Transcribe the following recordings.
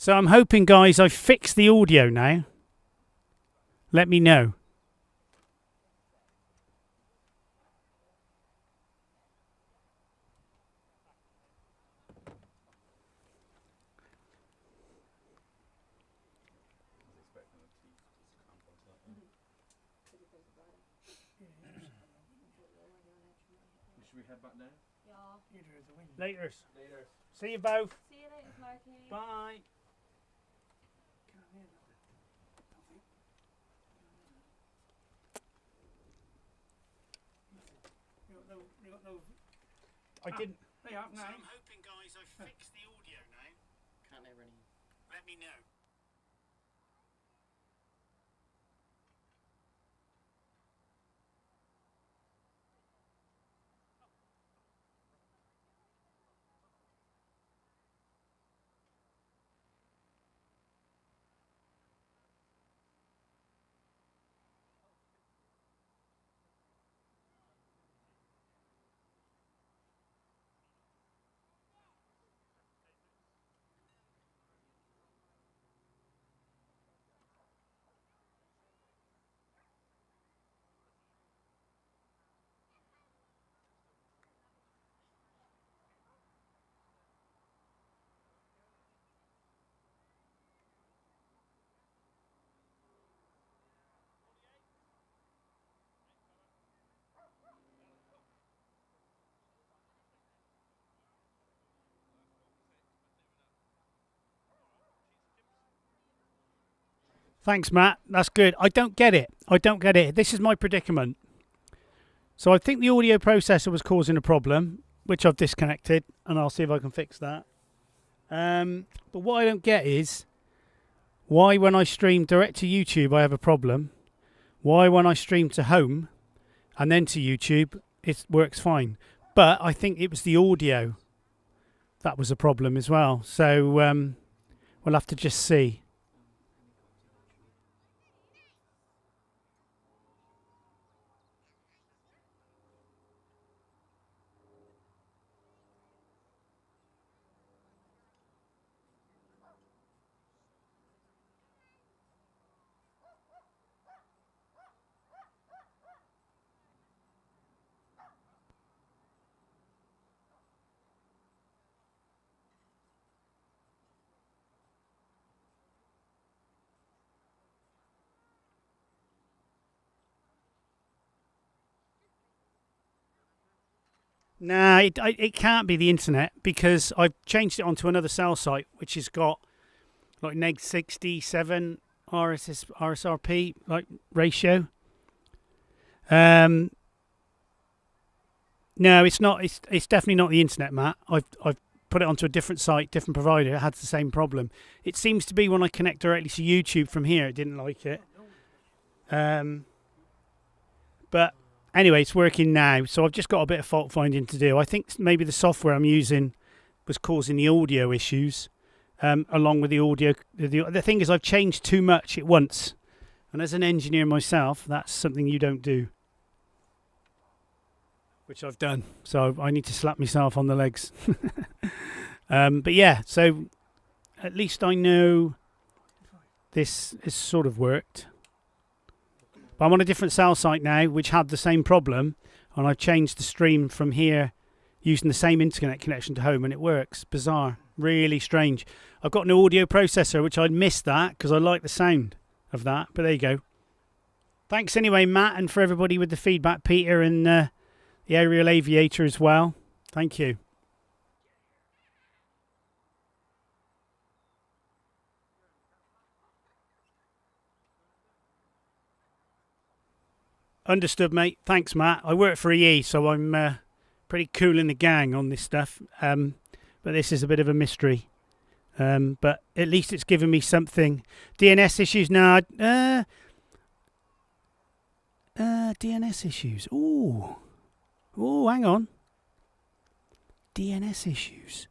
So I'm hoping, guys, I've fixed the audio now. Let me know. Should we head back now? Yeah. Later. See you both. See you later, Clarky. Bye. I didn't. They have So now. I'm hoping, guys, I've fixed the audio now. Can't hear any. Let me know. Thanks, Matt. That's good. I don't get it. This is my predicament. So I think the audio processor was causing a problem, which I've disconnected, and I'll see if I can fix that. But what I don't get is why when I stream direct to YouTube I have a problem. Why when I stream to home and then to YouTube it works fine. But I think it was the audio that was a problem as well. So we'll have to just see. Nah, it can't be the internet because I've changed it onto another cell site which has got like neg 67 RSRP like ratio. No, it's not. It's definitely not the internet, Matt. I've put it onto a different site, different provider. It had the same problem. It seems to be when I connect directly to YouTube from here, it didn't like it. But anyway, it's working now, so I've just got a bit of fault finding to do. I think maybe the software I'm using was causing the audio issues, along with the audio. The thing is, I've changed too much at once, and as an engineer myself, that's something you don't do, which I've done. So I need to slap myself on the legs. But yeah, so at least I know this has sort of worked. But I'm on a different cell site now, which had the same problem, and I've changed the stream from here using the same internet connection to home, and it works. Bizarre. Really strange. I've got an audio processor, which I'd missed that because I like the sound of that, but there you go. Thanks anyway, Matt, and for everybody with the feedback, Peter and the aerial aviator as well. Thank you. Understood, mate. Thanks, Matt. I work for EE, so I'm pretty cool in the gang on this stuff. But this is a bit of a mystery. But at least it's given me something. DNS issues now. DNS issues. Ooh. Oh, hang on. DNS issues.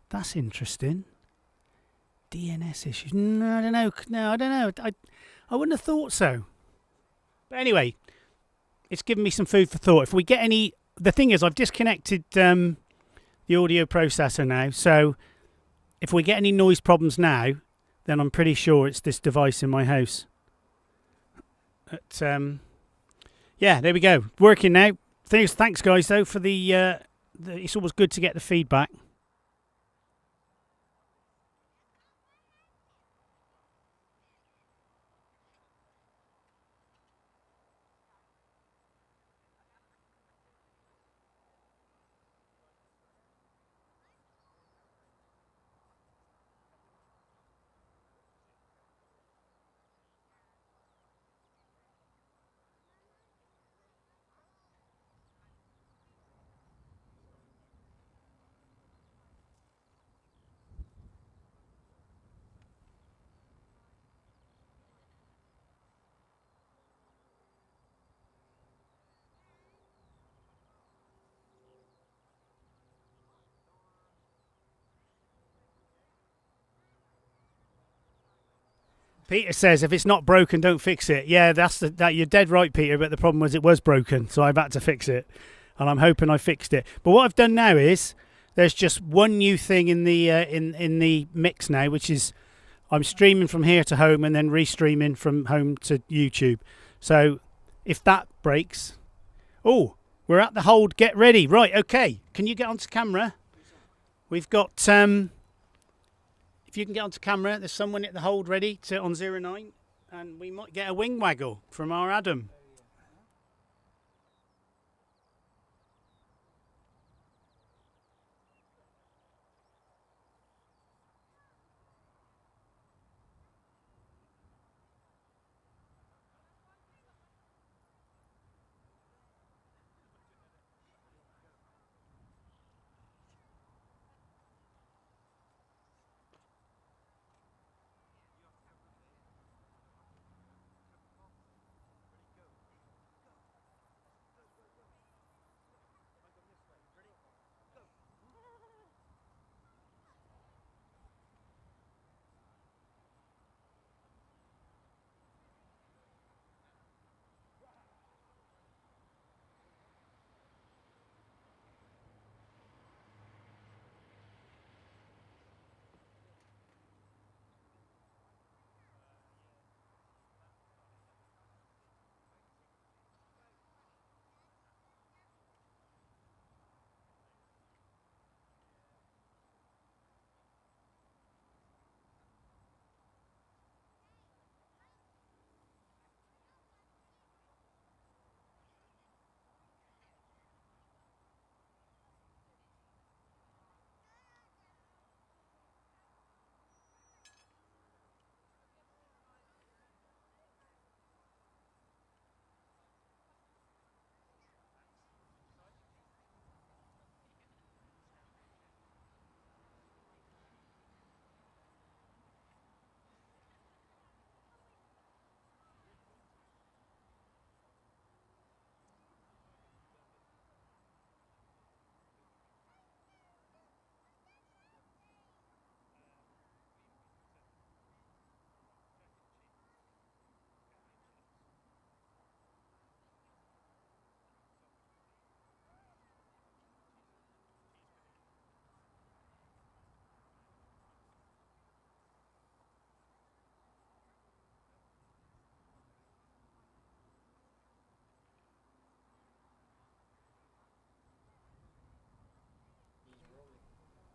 That's interesting. DNS issues. No, I don't know. No, I don't know. I wouldn't have thought so. But anyway, it's given me some food for thought. If we get any... The thing is, I've disconnected the audio processor now. So if we get any noise problems now, then I'm pretty sure it's this device in my house. But, yeah, there we go. Working now. Thanks guys, though, for the it's always good to get the feedback. Peter says, if it's not broken, don't fix it. Yeah, that you're dead right, Peter, but the problem was it was broken, so I've had to fix it. And I'm hoping I fixed it. But what I've done now is, there's just one new thing in the in the mix now, which is I'm streaming from here to home and then restreaming from home to YouTube. So if that breaks... Oh, we're at the hold, get ready. Right, okay. Can you get onto camera? We've got... if you can get onto camera, there's someone at the hold ready on 09, and we might get a wing waggle from our Adam.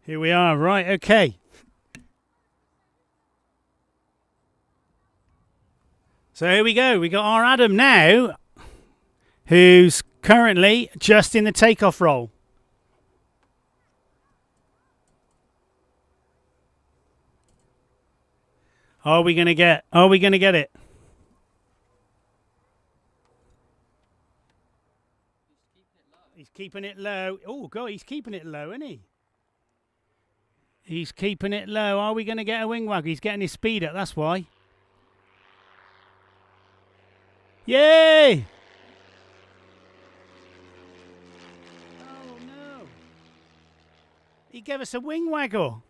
Here we are, right, okay. So here we go, we got our Adam now, who's currently just in the takeoff roll. Are we gonna get it? He's keeping it low. Oh God, he's keeping it low, isn't he? He's keeping it low. Are we going to get a wing waggle? He's getting his speed up, that's why. Yay! Oh no. He gave us a wing waggle.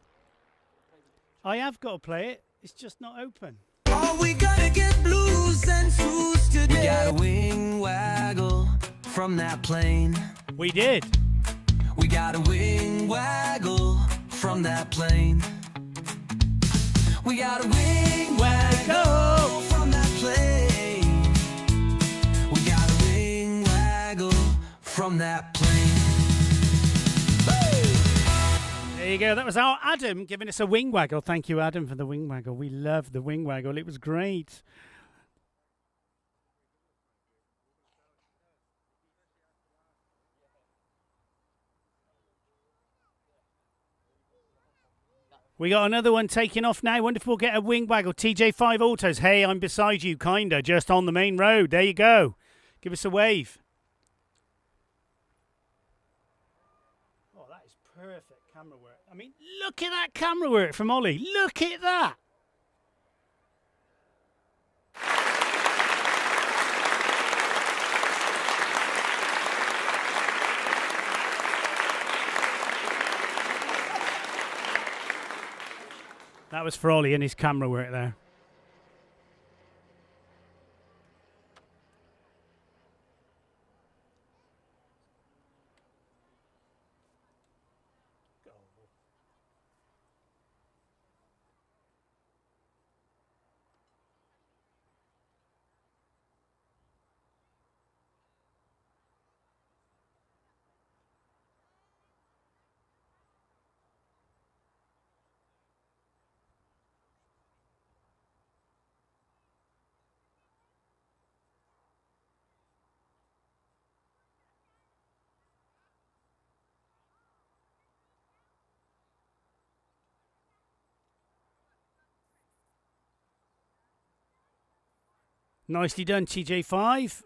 I have got to play it. It's just not open. Oh, we gotta get blues and shoes today. We got a wing waggle from that plane. We did. We got a wing waggle from that plane. We got a wing waggle from that plane. We got a wing waggle from that plane. There you go. That was our Adam giving us a wing waggle. Thank you, Adam, for the wing waggle. We love the wing waggle. It was great. We got another one taking off now. Wonder if we'll get a wing waggle. TJ5 Autos. Hey, I'm beside you, kinda, just on the main road. There you go. Give us a wave. Oh, that is perfect camera work. I mean, look at that camera work from Ollie. Look at that. That was for Ollie and his camera work there. Nicely done, TJ5.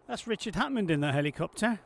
That's Richard Hammond in the helicopter.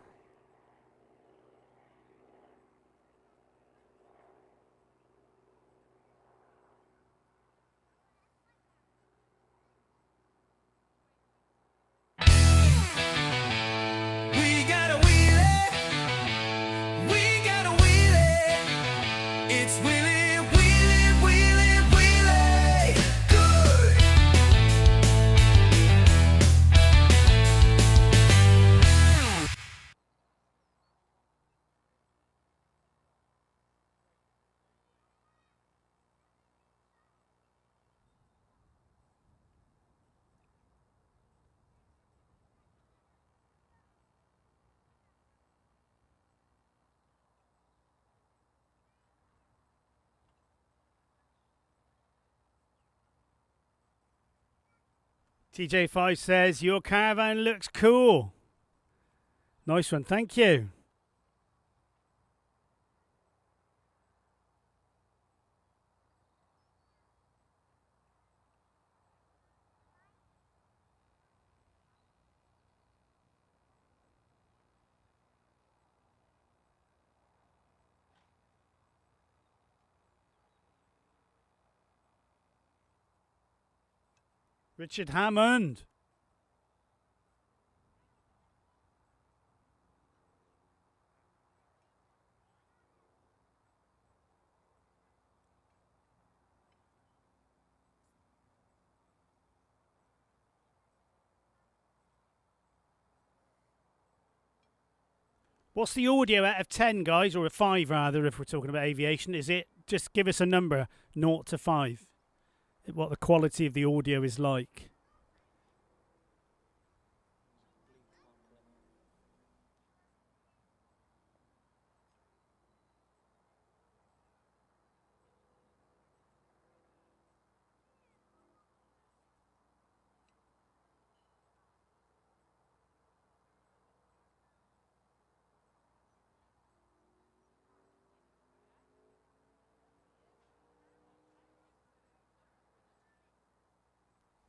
TJ5 says, your caravan looks cool. Nice one, thank you. Richard Hammond. What's the audio out of 10, guys, or a 5 rather, if we're talking about aviation? Is it, just give us a number, 0 to 5, what the quality of the audio is like.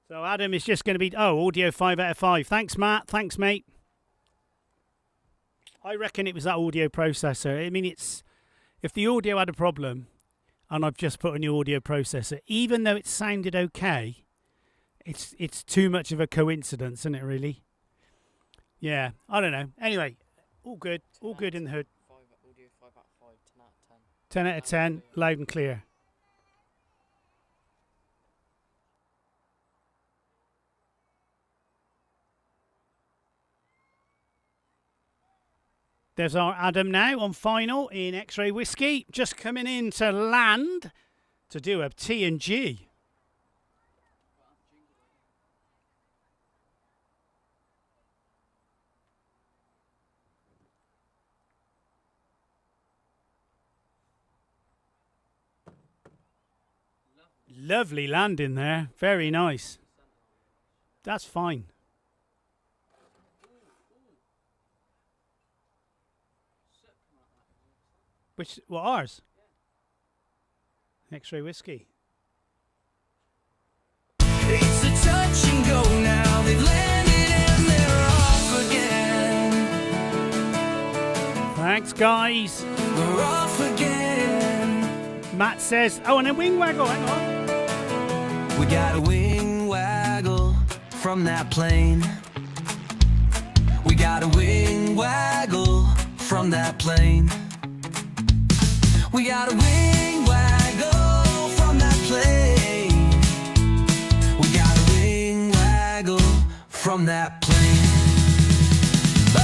So Adam is just going to be, audio 5 out of 5. Thanks, Matt. Thanks, mate. I reckon it was that audio processor. I mean, if the audio had a problem and I've just put a new audio processor, even though it sounded okay, it's too much of a coincidence, isn't it, really? Yeah, I don't know. Anyway, all good. All good in the hood. 5 audio 5 out of 5, 10 out of 10 out of 10, loud and clear. There's our Adam now on final in X-Ray Whiskey, just coming in to land to do a T and G. Lovely landing there, very nice. That's fine. Which, well, ours? X-Ray Whiskey. It's a touch and go now. They've landed and they're off again. Thanks, guys. We're off again. Matt says, oh, and a wing waggle, hang on. We got a wing waggle from that plane. We got a wing waggle from that plane. We got a wing waggle from that plane. We got a wing waggle from that plane. Woo!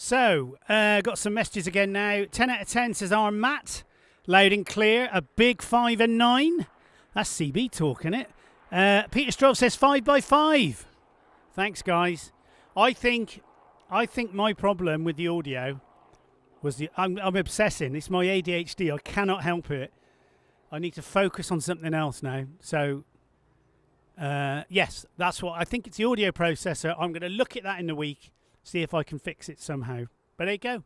So, got some messages again now. 10 out of 10 says our Matt. Loud and clear. A big 5 and 9. That's CB talking it. Peter Stroll says 5 by 5. Thanks, guys. I think my problem with the audio was I'm obsessing. It's my ADHD. I cannot help it. I need to focus on something else now. So, yes, that's what I think. It's the audio processor. I'm going to look at that in the week. See if I can fix it somehow. But there you go.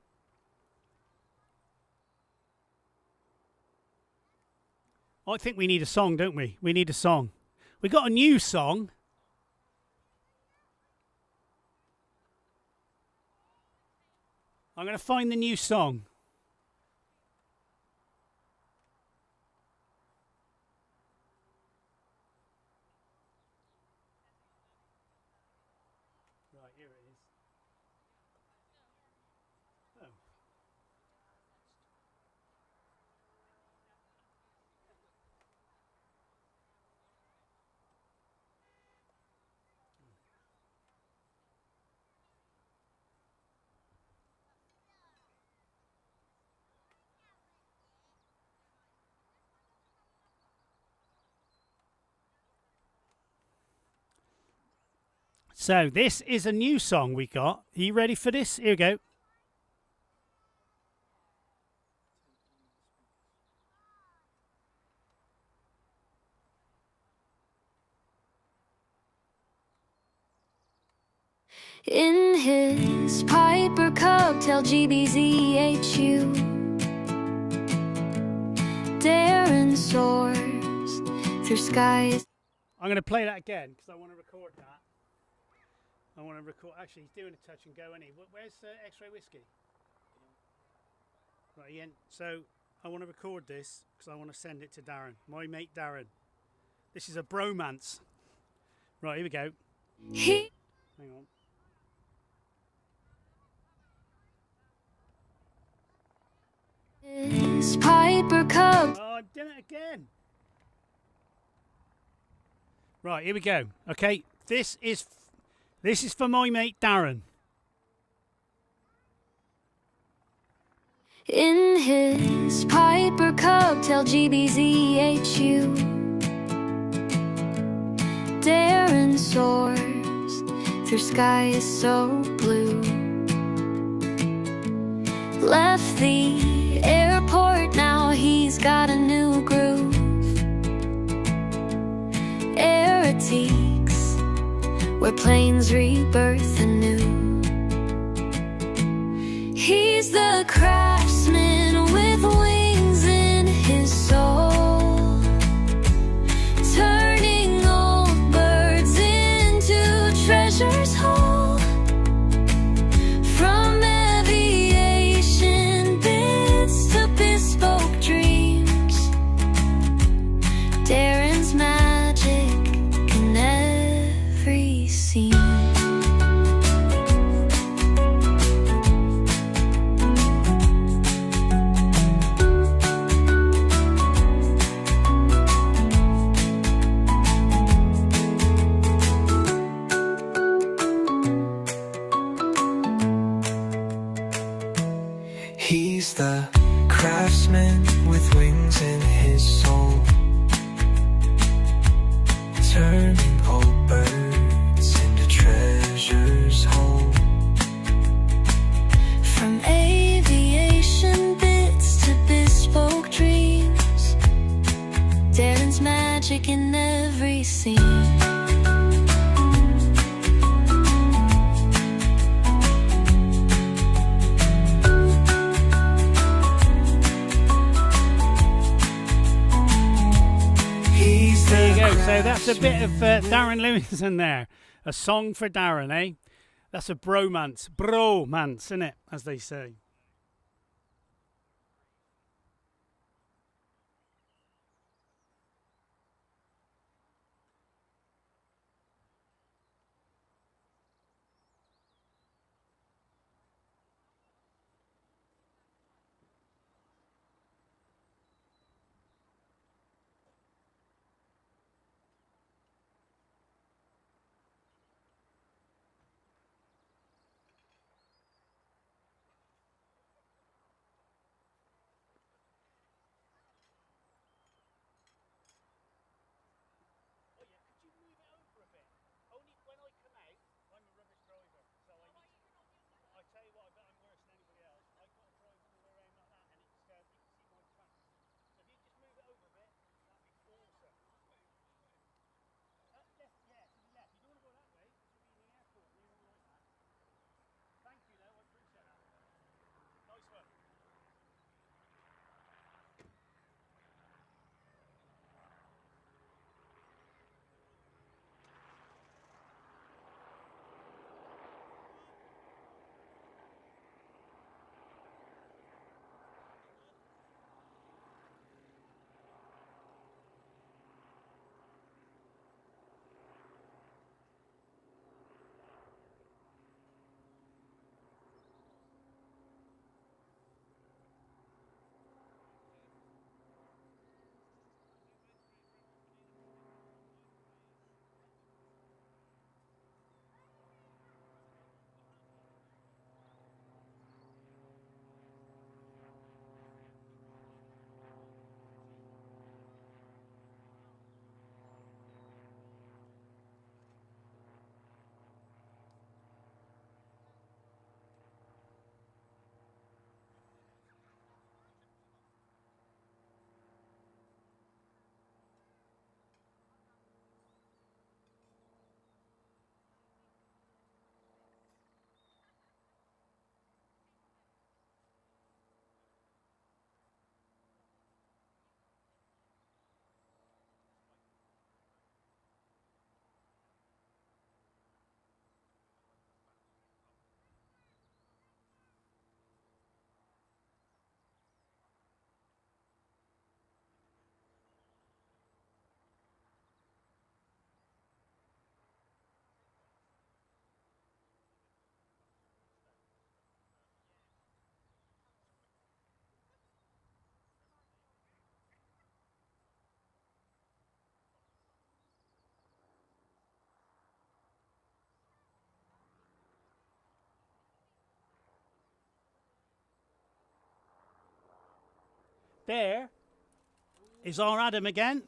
I think we need a song, don't we? We need a song. We got a new song. I'm going to find the new song. Right, here it is. Oh. So this is a new song we got. Are you ready for this? Here we go. In his Piper 𝗂𝗶𝗆 Darren soars through skies. I'm going to play that again because I want to record that. I want to record. Actually, he's doing a touch and go, isn't he? Where's X-Ray Whiskey? Right, Ian. So I want to record this because I want to send it to Darren, my mate Darren. This is a bromance. Right, here we go. Hang on. His Piper 𝗂𝗶𝗆. Oh, I've done it again. Right, here we go. Okay, this is for my mate Darren. In his Piper 𝗂𝗶𝗆 Darren soars through skies so blue. Left the airport, now he's got a new groove. Antiques, where planes rebirth anew. a craftsman with wings in his soul, turning old birds into treasures whole. From aviation bits to bespoke dreams, Darren's magic in every scene. He's the craftsman with wings in his soul, turning old birds into treasures whole. From aviation bits to bespoke dreams, Darren's magic in every scene. There you go. So that's a bit of Darren Lewinson there. A song for Darren, eh? That's a bromance. Bromance, isn't it? As they say. There is our Adam again.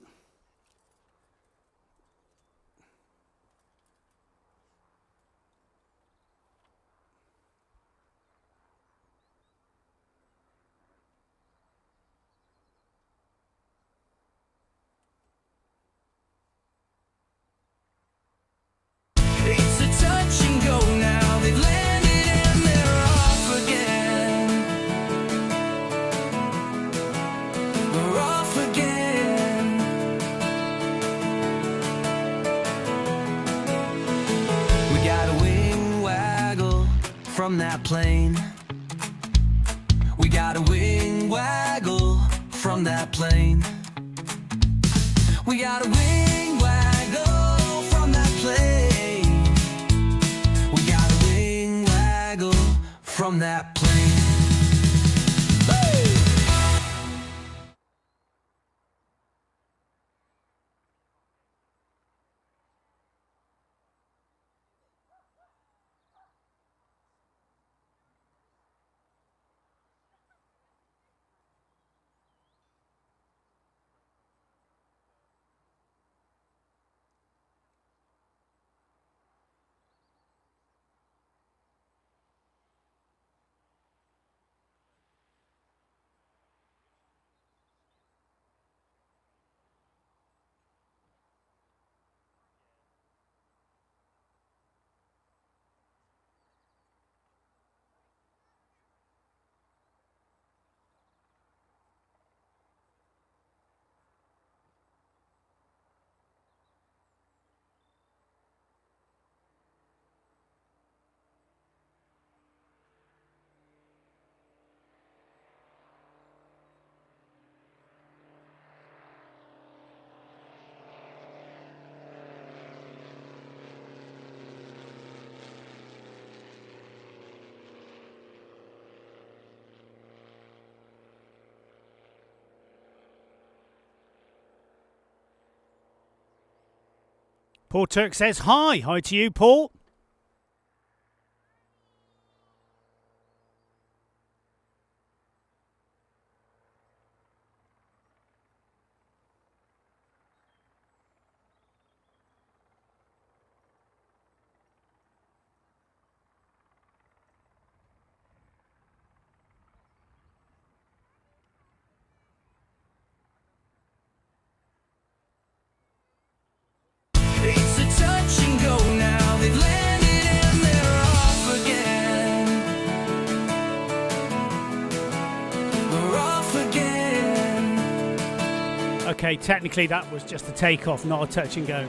It's a touch and go now. They've landed and they're off again. that plane. We got a wing waggle from that plane. We got a wing waggle from that plane. We got a wing waggle from that plane. Paul Turk says hi. Hi to you, Paul. It's a touch and go now. They've landed and they're off again. We're off again. Okay, technically that was just a takeoff, not a touch and go.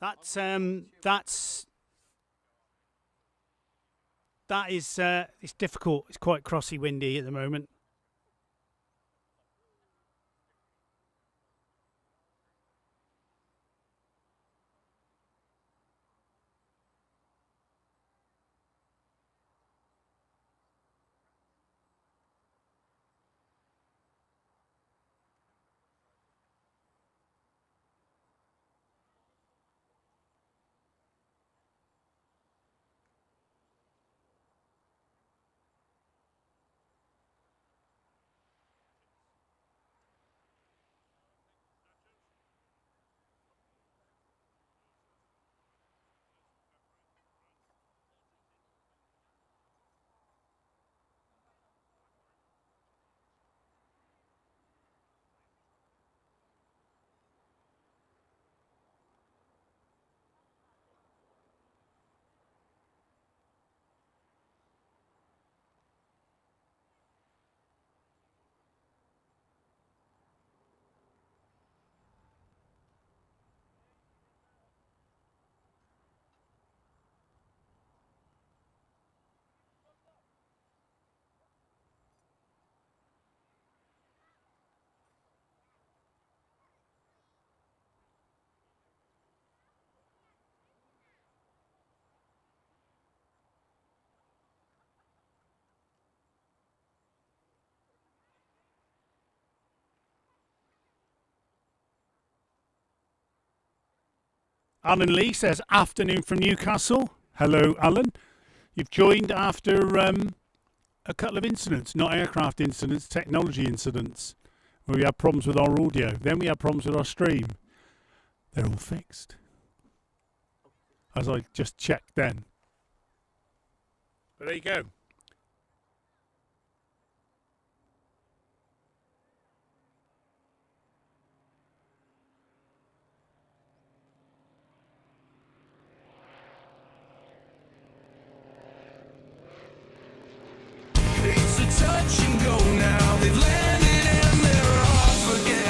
that is it's difficult. It's quite crossy windy at the moment. Alan Lee says, afternoon from Newcastle. Hello, Alan. You've joined after a couple of incidents, not aircraft incidents, technology incidents, where we had problems with our audio. Then we had problems with our stream. They're all fixed, as I just checked then. But there you go. It's a touch and go now. They've landed and they're off again.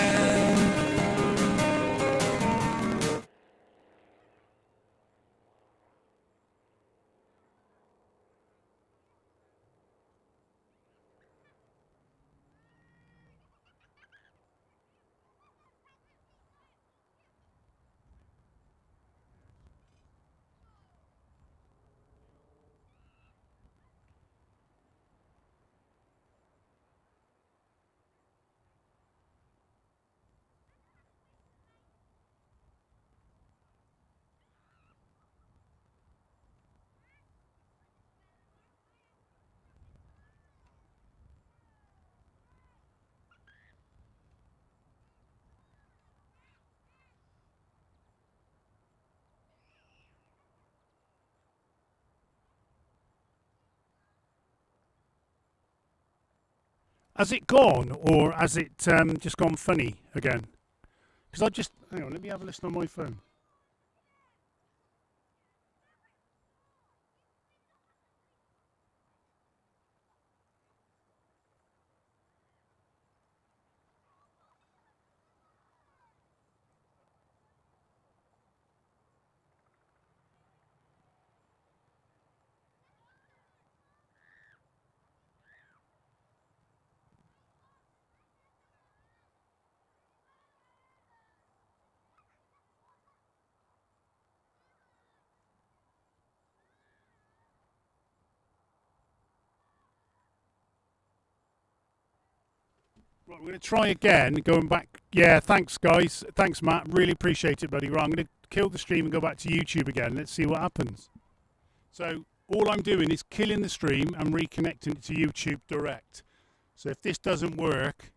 Has it gone, or has it just gone funny again? Because I just, hang on, let me have a listen on my phone. Right, we're going to try again, going back. Yeah, thanks, guys. Thanks, Matt. Really appreciate it, buddy. Right, I'm going to kill the stream and go back to YouTube again. Let's see what happens. So all I'm doing is killing the stream and reconnecting it to YouTube direct. So if this doesn't work,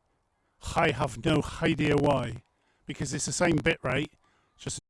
I have no idea why, because it's the same bit rate, just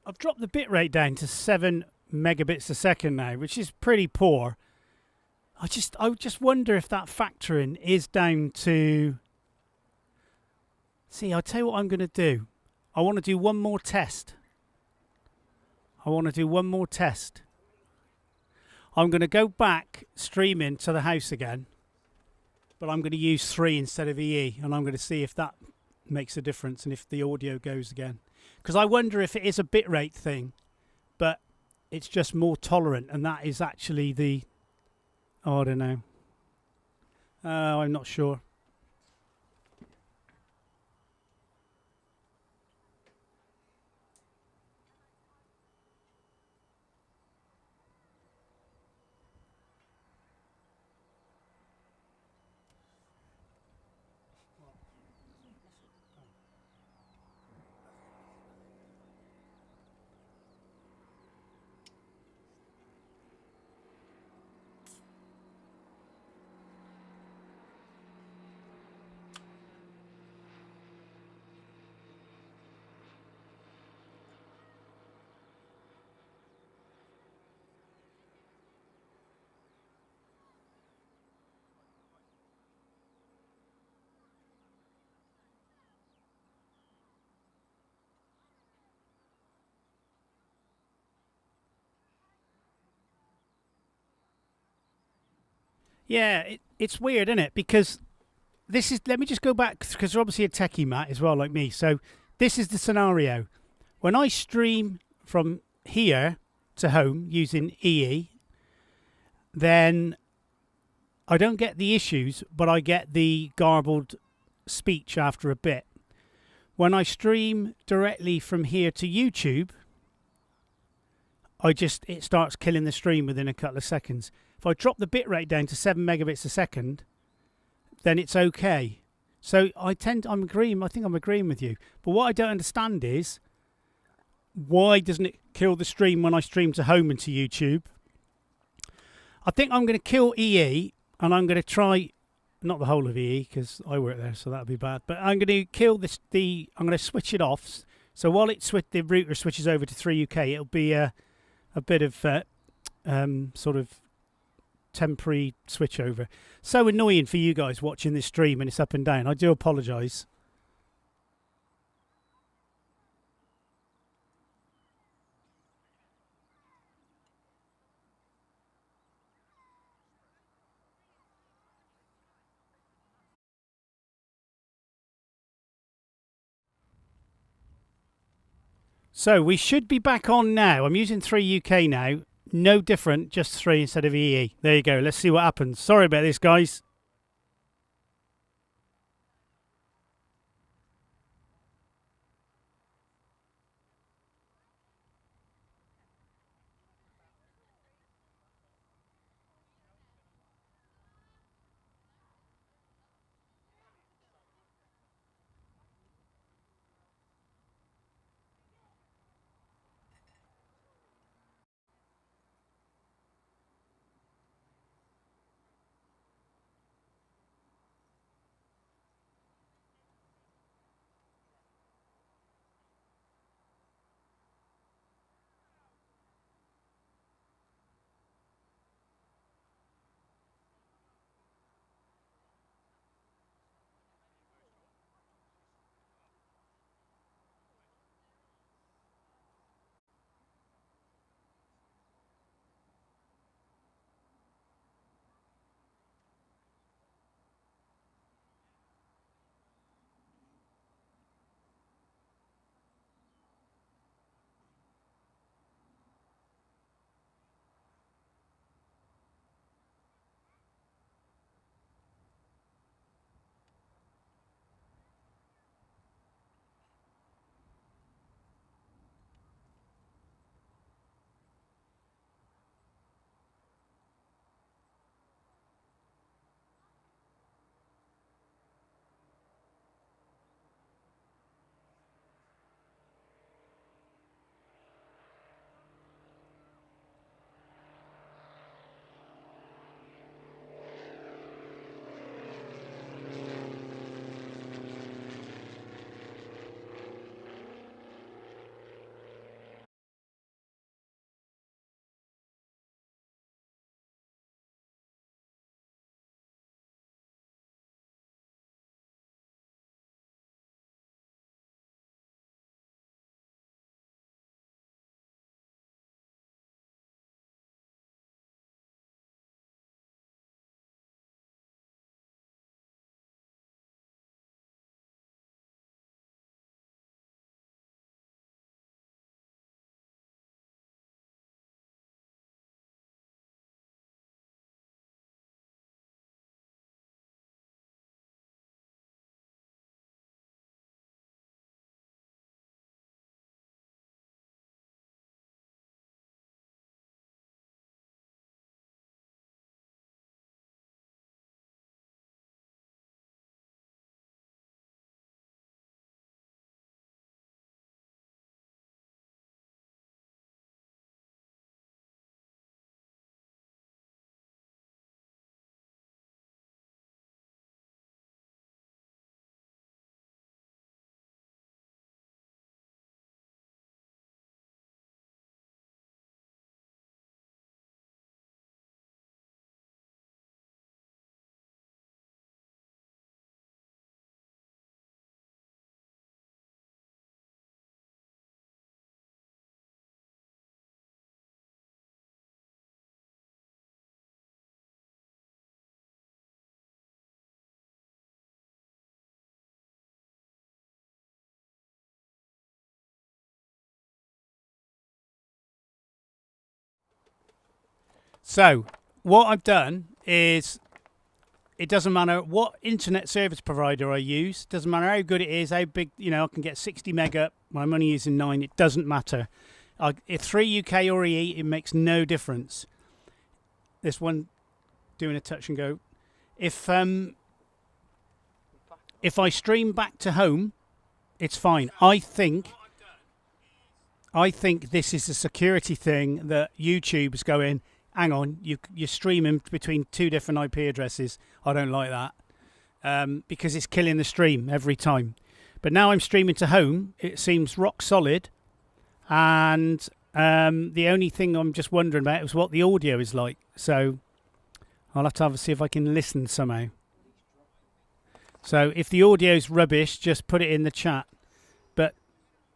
I've dropped the bitrate down to 7 megabits a second now, which is pretty poor. I just wonder if that factoring is down to... See, I'll tell you what I'm going to do. I want to do one more test. I'm going to go back streaming to the house again, but I'm going to use 3 instead of EE, and I'm going to see if that makes a difference and if the audio goes again. Because I wonder if it is a bitrate thing, but it's just more tolerant, and that is actually the... Oh, I don't know. I'm not sure. Yeah, it's weird, isn't it? Because this is... Let me just go back, because you're obviously a techie, Matt, as well, like me. So this is the scenario. When I stream from here to home using EE, then I don't get the issues, but I get the garbled speech after a bit. When I stream directly from here to YouTube, it starts killing the stream within a couple of seconds. If I drop the bitrate down to 7 megabits a second, then it's okay. So I think I'm agreeing with you. But what I don't understand is, why doesn't it kill the stream when I stream to home and to YouTube? I think I'm going to kill EE, and I'm going to try, not the whole of EE, because I work there, so that'll be bad. But I'm going to kill I'm going to switch it off. So while the router switches over to 3UK, it'll be a bit of sort of temporary switch over. So annoying for you guys watching this stream and it's up and down. I do apologise. So we should be back on now. I'm using 3UK now. No different, just 3 instead of EE. There you go. Let's see what happens. Sorry about this, guys. So what I've done is, it doesn't matter what internet service provider I use, doesn't matter how good it is, how big, you know, I can get 60 meg up when I'm only using 9, it doesn't matter. If 3 UK or EE, it makes no difference. This one doing a touch and go. If I stream back to home, it's fine. I think this is a security thing that YouTube is going, hang on, you're streaming between 2 different IP addresses. I don't like that, because it's killing the stream every time. But now I'm streaming to home, it seems rock solid, and the only thing I'm just wondering about is what the audio is like. So I'll have to see if I can listen somehow. So if the audio's rubbish, just put it in the chat. But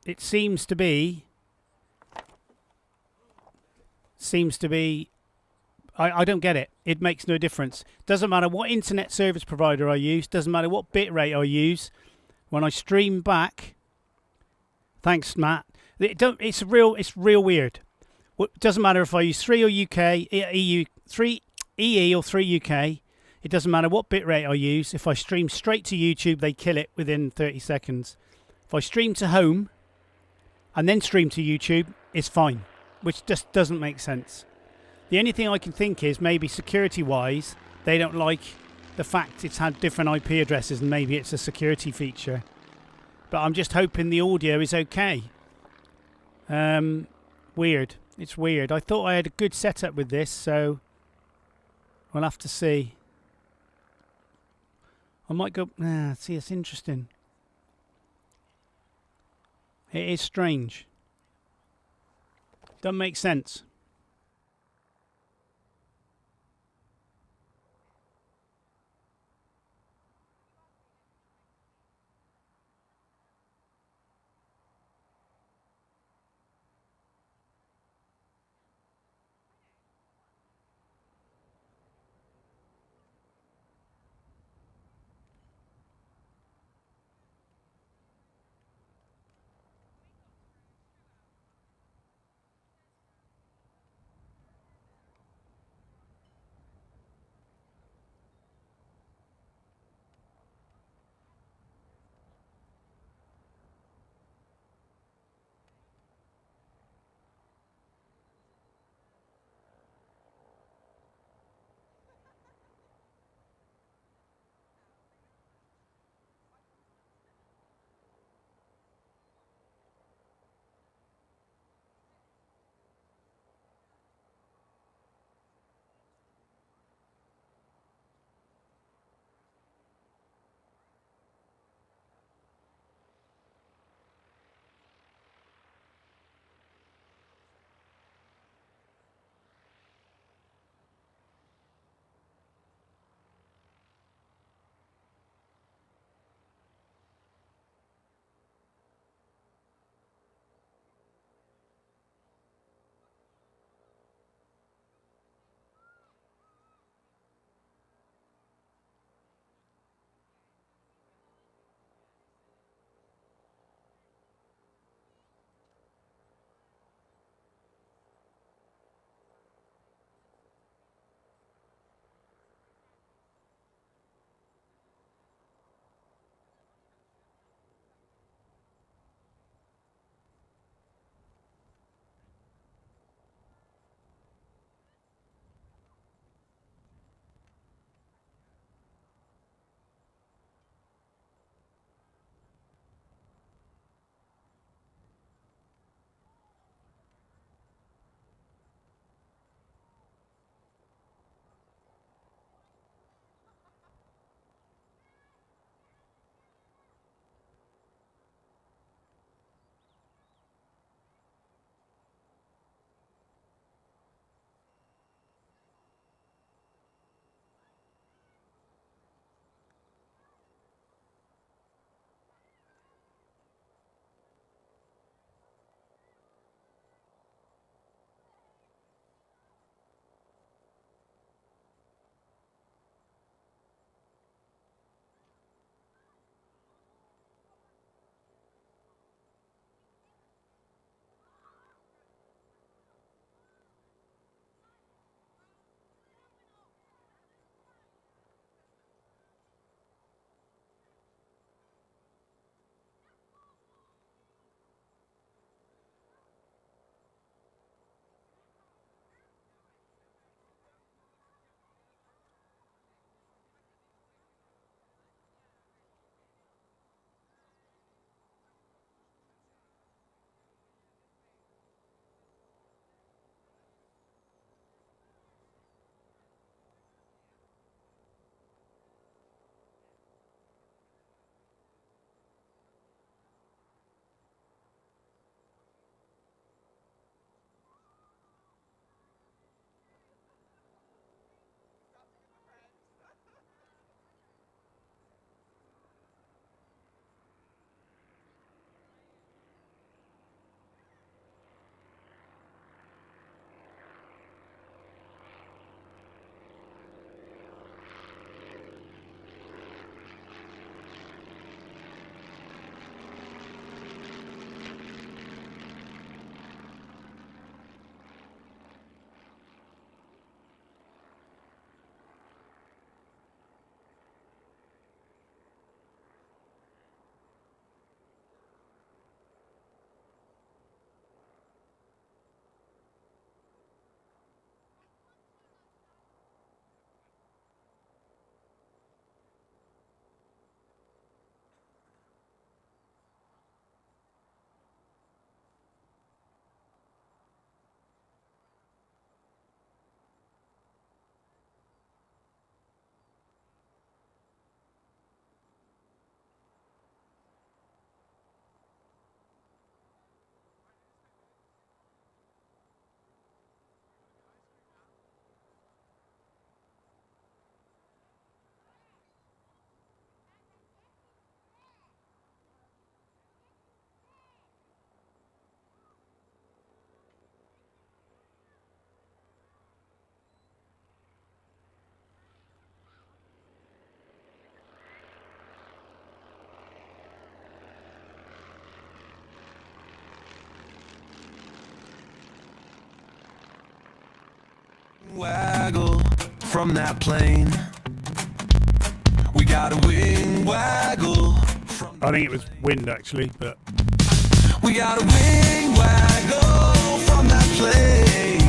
it seems to be I don't get it. It makes no difference. Doesn't matter what internet service provider I use. Doesn't matter what bitrate I use. When I stream back, thanks, Matt. It's real weird. It doesn't matter if I use 3 or UK, EU, 3 EE or 3 UK. It doesn't matter what bitrate I use. If I stream straight to YouTube, they kill it within 30 seconds. If I stream to home and then stream to YouTube, it's fine, which just doesn't make sense. The only thing I can think is maybe security-wise, they don't like the fact it's had different IP addresses and maybe it's a security feature. But I'm just hoping the audio is okay. Weird. It's weird. I thought I had a good setup with this, so we'll have to see. I might go... see, it's interesting. It is strange. Doesn't make sense. waggle from that plane. We got a wing waggle from I think it was wind actually, but We got a wing waggle from that plane.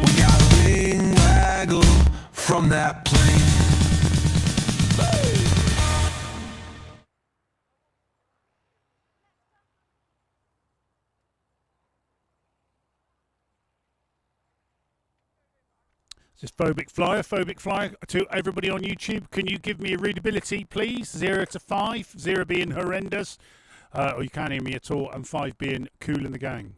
We got a wing waggle from that plane. this is Phobic Flyer. Phobic Flyer to everybody on YouTube. Can you give me a readability, please? 0 to 5, 0 being horrendous, or you can't hear me at all, and 5 being cool in the gang.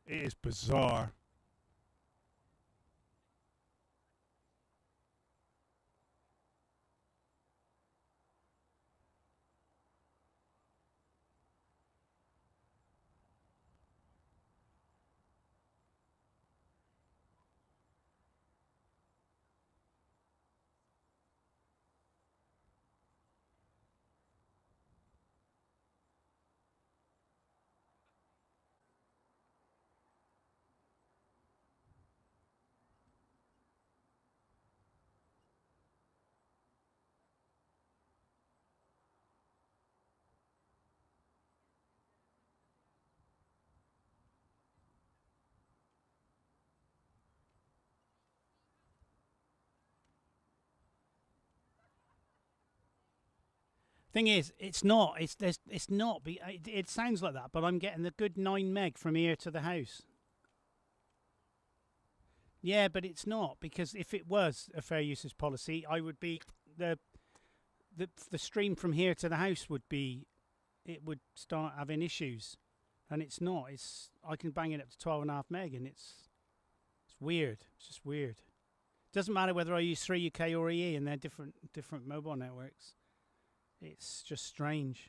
It is bizarre. Thing is, it's not. It's not. It sounds like that, but I'm getting the good 9 meg from here to the house. Yeah, but it's not, because if it was a fair usage policy, I would be the stream from here to the house would be, it would start having issues, and it's not. It's I can bang it up to 12.5 meg, and it's weird. It's just weird. Doesn't matter whether I use 3UK or EE, and they're different mobile networks. It's just strange.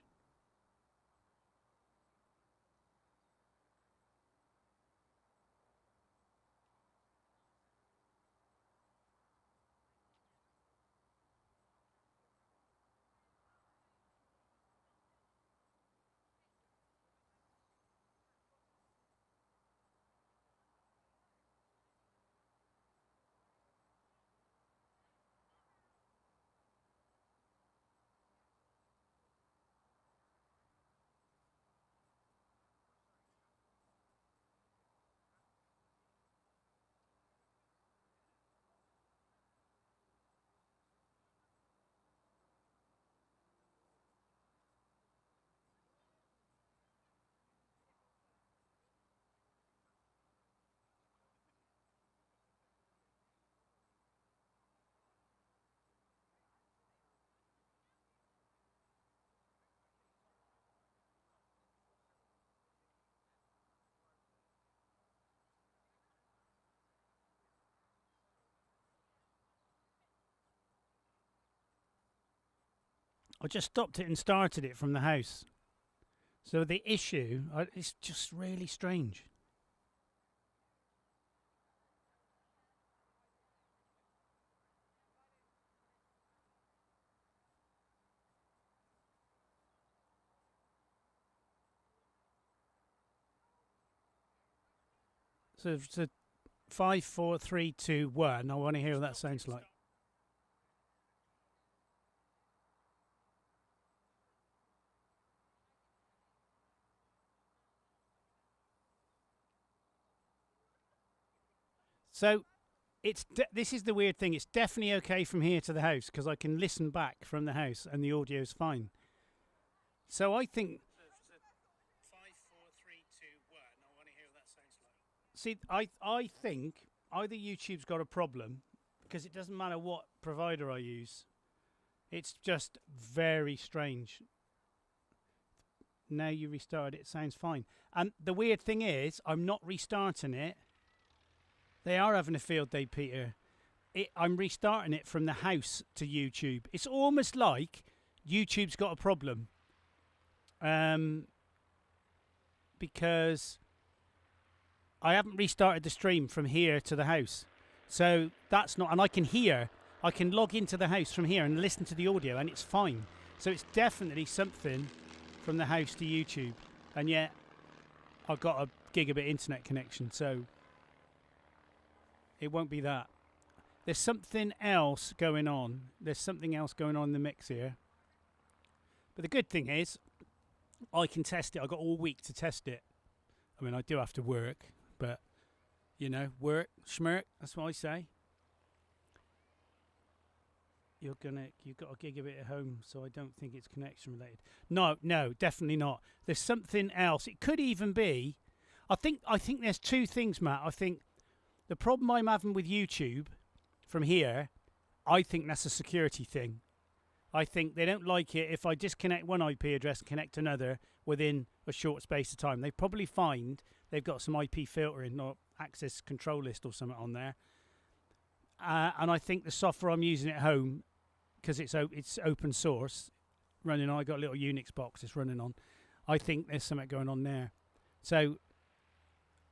I just stopped it and started it from the house. So the issue is just really strange. So it's a 5, 4, 3, 2, 1. I want to hear what that sounds like. So this is the weird thing. It's definitely okay from here to the house because I can listen back from the house and the audio is fine. So I think 5, 4, 3, 2, 1. I want to hear what that sounds like. See, I think either YouTube's got a problem because it doesn't matter what provider I use. It's just very strange. Now you restarted it, sounds fine. And the weird thing is, I'm not restarting it. They are having a field day, Peter. I'm restarting it from the house to YouTube. It's almost like YouTube's got a problem. Because I haven't restarted the stream from here to the house. So that's not, and I can log into the house from here and listen to the audio and it's fine. So it's definitely something from the house to YouTube. And yet I've got a gigabit internet connection, so it won't be that. There's something else going on. There's something else going on in the mix here. But the good thing is, I can test it. I've got all week to test it. I mean, I do have to work, but, you know, work, schmirk, that's what I say. You've got a gigabit at home, so I don't think it's connection related. No, definitely not. There's something else. It could even be, I think there's two things, Matt. I think the problem I'm having with YouTube from here, I think that's a security thing. I think they don't like it if I disconnect one IP address and connect another within a short space of time. They probably find they've got some IP filtering or access control list or something on there. And I think the software I'm using at home, because it's open source, running on, I got a little Unix box it's running on. I think there's something going on there. So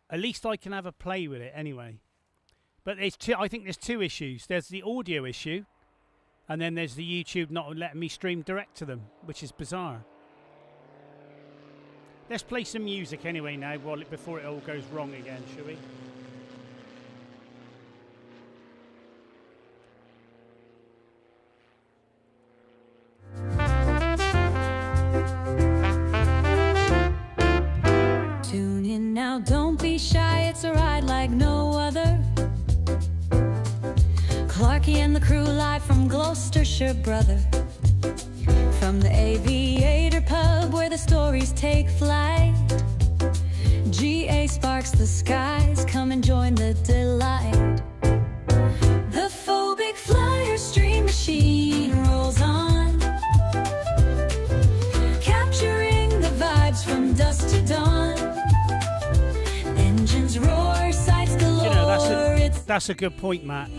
at least I can have a play with it anyway. But I think there's two issues. There's the audio issue, and then there's the YouTube not letting me stream direct to them, which is bizarre. Let's play some music anyway now, before it all goes wrong again, shall we? Tune in now, don't be shy, it's a ride like no other. Clarky and the crew live from Gloucestershire, brother. From the aviator pub where the stories take flight. GA sparks the skies, come and join the delight. The Phobic flyer stream machine rolls on, capturing the vibes from dusk to dawn. Engines roar, sights galore. You know, that's a good point, Matt.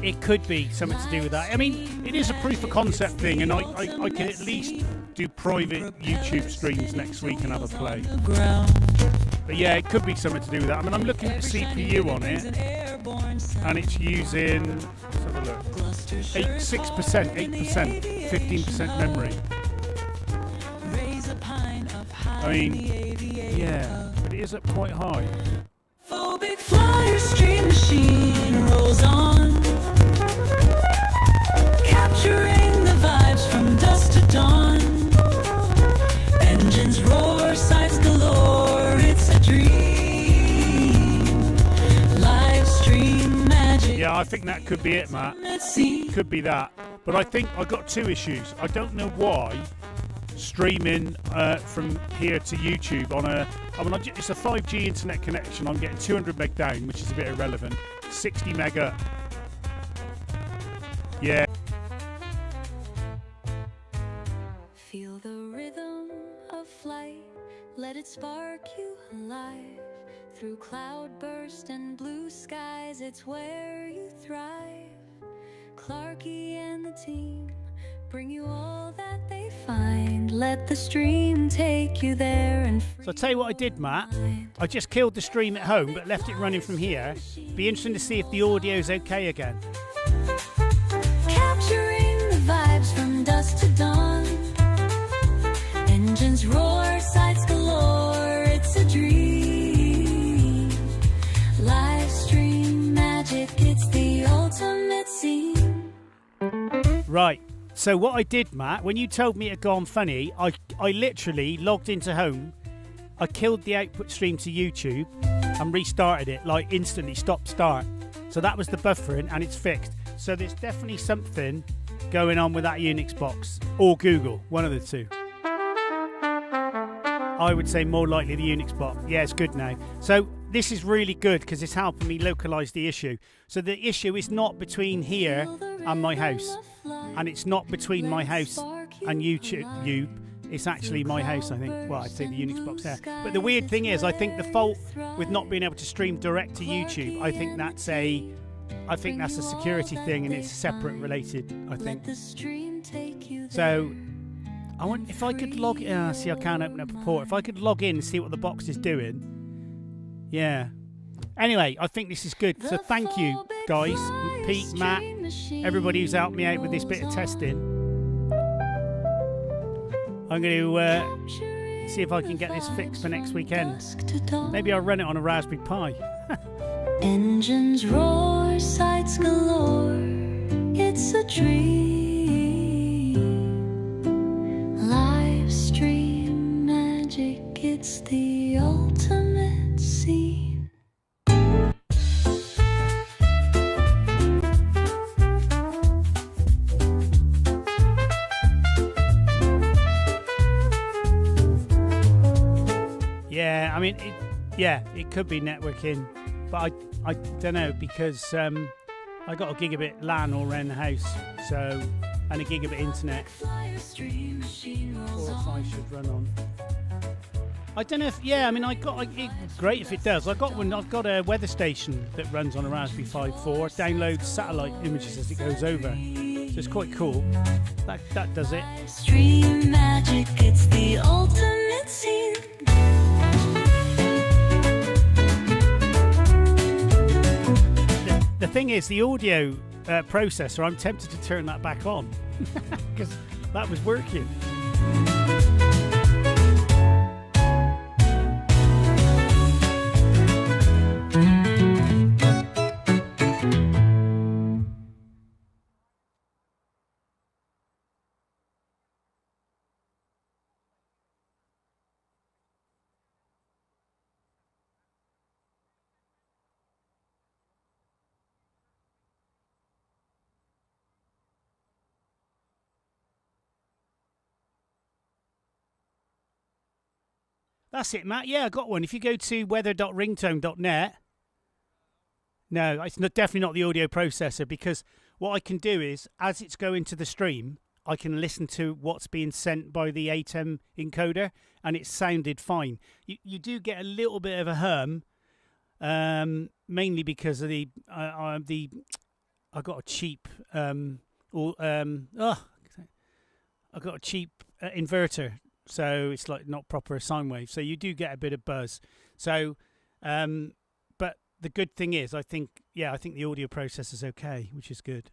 It could be something to do with that. I mean, it is a proof of concept thing, and I can at least do private YouTube streams next week and have a play. But yeah, it could be something to do with that. I mean, I'm looking at the CPU on it, and it's using, let's have a look, 8%, 15% memory. I mean, yeah, but it is up quite high. Phobic flyer stream machine rolls on, capturing the vibes from dusk to dawn. Engines roar, sights galore, it's a dream. Live stream magic. Yeah, I think that could be it, Matt. Could be that. But I think I've got two issues. I don't know why streaming from here to YouTube on it's a 5G internet connection. I'm getting 200 meg down, which is a bit irrelevant. 60 meg up. Yeah. Feel the rhythm of flight, let it spark you alive. Through cloudburst and blue skies, it's where you thrive. Clarky and the team bring you all that they find. Let the stream take you there and free. So I'll tell you what I did, Matt. I just killed the stream at home, but left it running from here. Be interesting to see if the audio's okay again. Capturing the vibes from dusk to dawn. Engines roar, sights galore, it's a dream. Live stream magic, it's the ultimate scene. Right. So what I did, Matt, when you told me it had gone funny, I literally logged into home, I killed the output stream to YouTube and restarted it, like instantly, stop, start. So that was the buffering and it's fixed. So there's definitely something going on with that Unix box, or Google, one of the two. I would say more likely the Unix box. Yeah, it's good now. So this is really good because it's helping me localize the issue. So the issue is not between here and my house. And it's not between my house and YouTube. It's actually my house, I think. Well, I'd say the Unix box there. But the weird thing is, I think the fault with not being able to stream direct to YouTube, I think that's a security thing and it's separate related, I think. So I want, if I could log in, see, I can't open up a port. If I could log in and see what the box is doing, Yeah. Anyway, I think this is good. So thank you, guys. Pete, Matt, everybody who's helped me out with this bit of testing. I'm going to see if I can get this fixed for next weekend. Maybe I'll run it on a Raspberry Pi. Engines roar, sights galore. It's a dream. Livestream magic, it's the ultimate scene. Yeah, I mean, it could be networking, but I don't know, because I got a gigabit LAN all around the house, so, and a gigabit internet. 4 or 5 should run on. I don't know if, I mean, it's great if it does. I've got a weather station that runs on a Raspberry Pi 4, downloads satellite images as it goes over. So it's quite cool. That does it. Stream magic, it's the ultimate scene. The thing is, the audio processor, I'm tempted to turn that back on because that was working. That's it, Matt. Yeah, I got one. If you go to weather.ringtone.net, no, it's definitely not the audio processor, because what I can do is, as it's going to the stream, I can listen to what's being sent by the ATEM encoder, and it sounded fine. You do get a little bit of a hum, mainly because of I got a cheap I got a cheap inverter. So it's like not proper sine wave. So you do get a bit of buzz. So, but the good thing is, I think the audio processor's okay, which is good.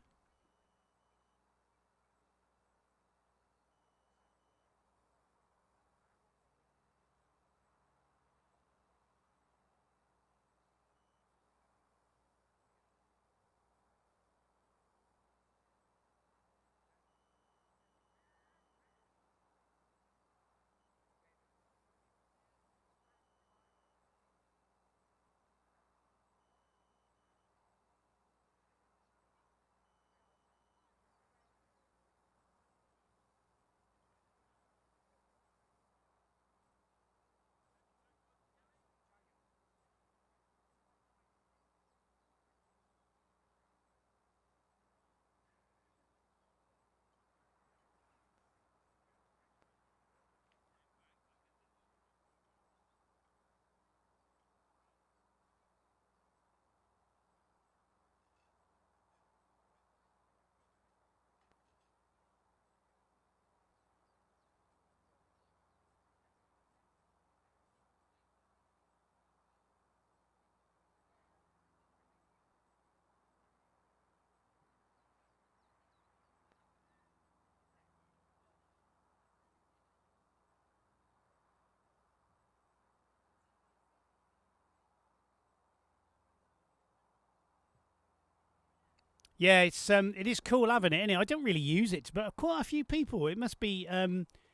Yeah, it is cool having it, isn't it? I don't really use it, but quite a few people. It must be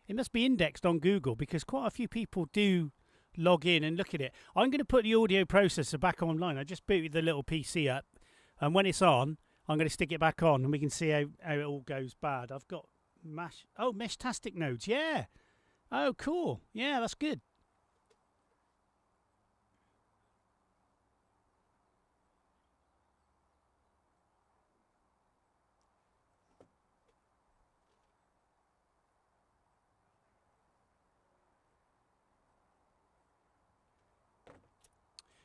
indexed on Google, because quite a few people do log in and look at it. I'm going to put the audio processor back online. I just booted the little PC up, and when it's on, I'm going to stick it back on, and we can see how it all goes bad. I've got Meshtastic nodes. Yeah. Oh, cool. Yeah, that's good.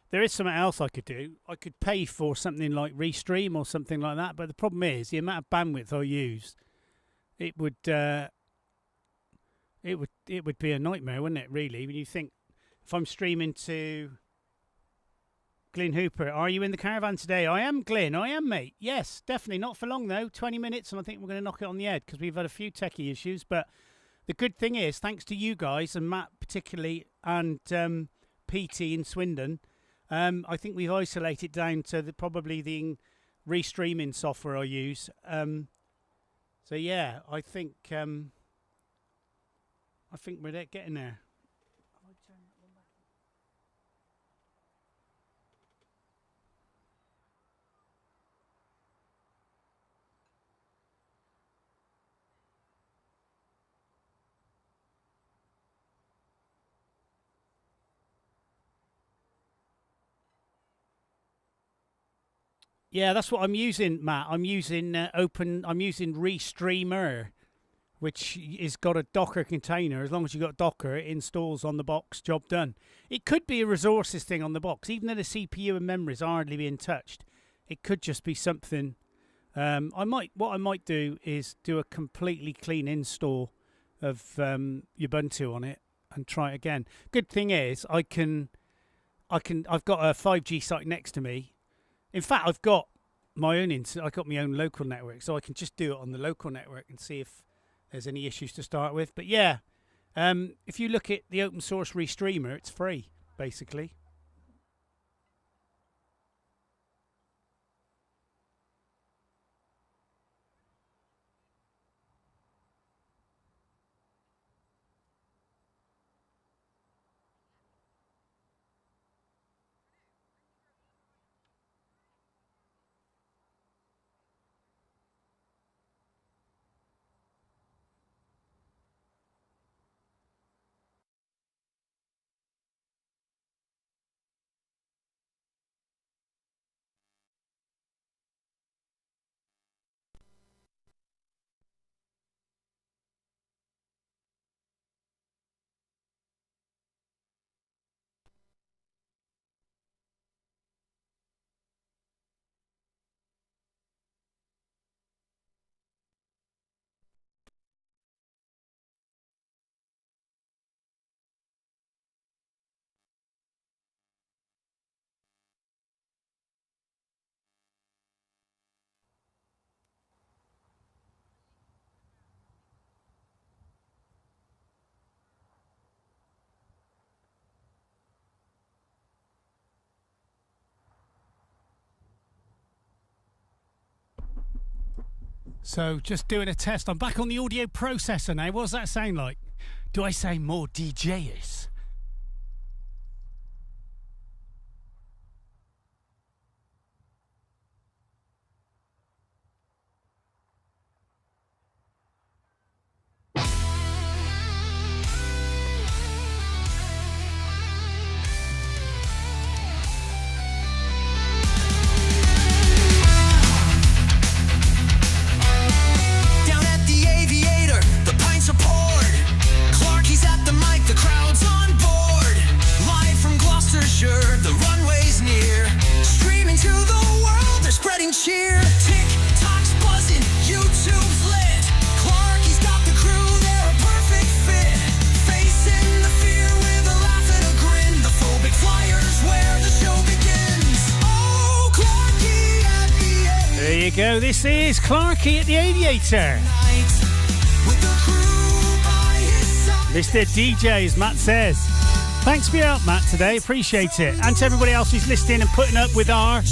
There is something else I could do. I could pay for something like Restream or something like that, but the problem is the amount of bandwidth I use. It would be a nightmare, wouldn't it? Really, when you think, if I'm streaming to Glyn Hooper, are you in the caravan today? I am, Glyn. I am, mate. Yes, definitely. Not for long, though. 20 minutes, and I think we're going to knock it on the head because we've had a few techie issues. But the good thing is, thanks to you guys, and Matt particularly, and PT in Swindon, I think we've isolated down to probably the restreaming software I use. So, yeah, I think we're getting there. Yeah, that's what I'm using, Matt. I'm using Restreamer, which is got a Docker container. As long as you've got Docker, it installs on the box, job done. It could be a resources thing on the box. Even though the CPU and memories are hardly being touched, it could just be something. What I might do is do a completely clean install of Ubuntu on it and try it again. Good thing is I've got a 5G site next to me. In fact, I've got my own local network, so I can just do it on the local network and see if there's any issues to start with. But yeah, if you look at the open source Restreamer, it's free, basically. So just doing a test. I'm back on the audio processor now. What does that sound like? Do I sound more DJ-ish? Cheer, TikTok's buzzing, YouTube's lit. Clarky's got the crew, they're a perfect fit. Facing the fear with a laugh and a grin. The Phobic flyers where the show begins. Oh, Clarky at the Aviator. There you go, this is Clarky at the Aviator. With the crew by his side. Mr. DJ, as Matt says. Thanks for your help, Matt, today. Appreciate it. And to everybody else who's listening and putting up with our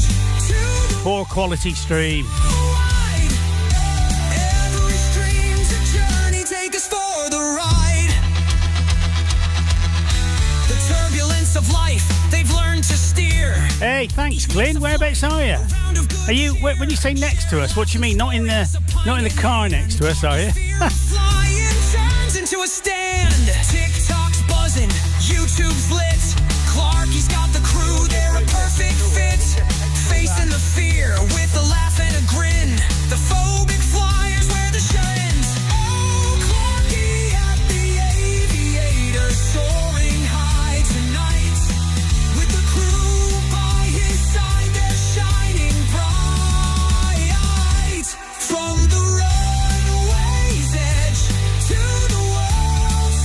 poor quality stream. Every stream's a journey, take us for the ride. The turbulence of life, they've learned to steer. Hey, thanks, Glyn. Whereabouts are you? Are you when you say next to us? What do you mean? Not in the car next to us, are you? Flying turns into a stand. TikTok's buzzing, YouTube's lit. Clarky's got the crew, they're a perfect fit. Facing the fear with a laugh and a grin. The Phobic flyers where the show ends. Oh, Clarky at the Aviator, soaring high tonight. With the crew by his side, they're shining bright. From the runway's edge to the world's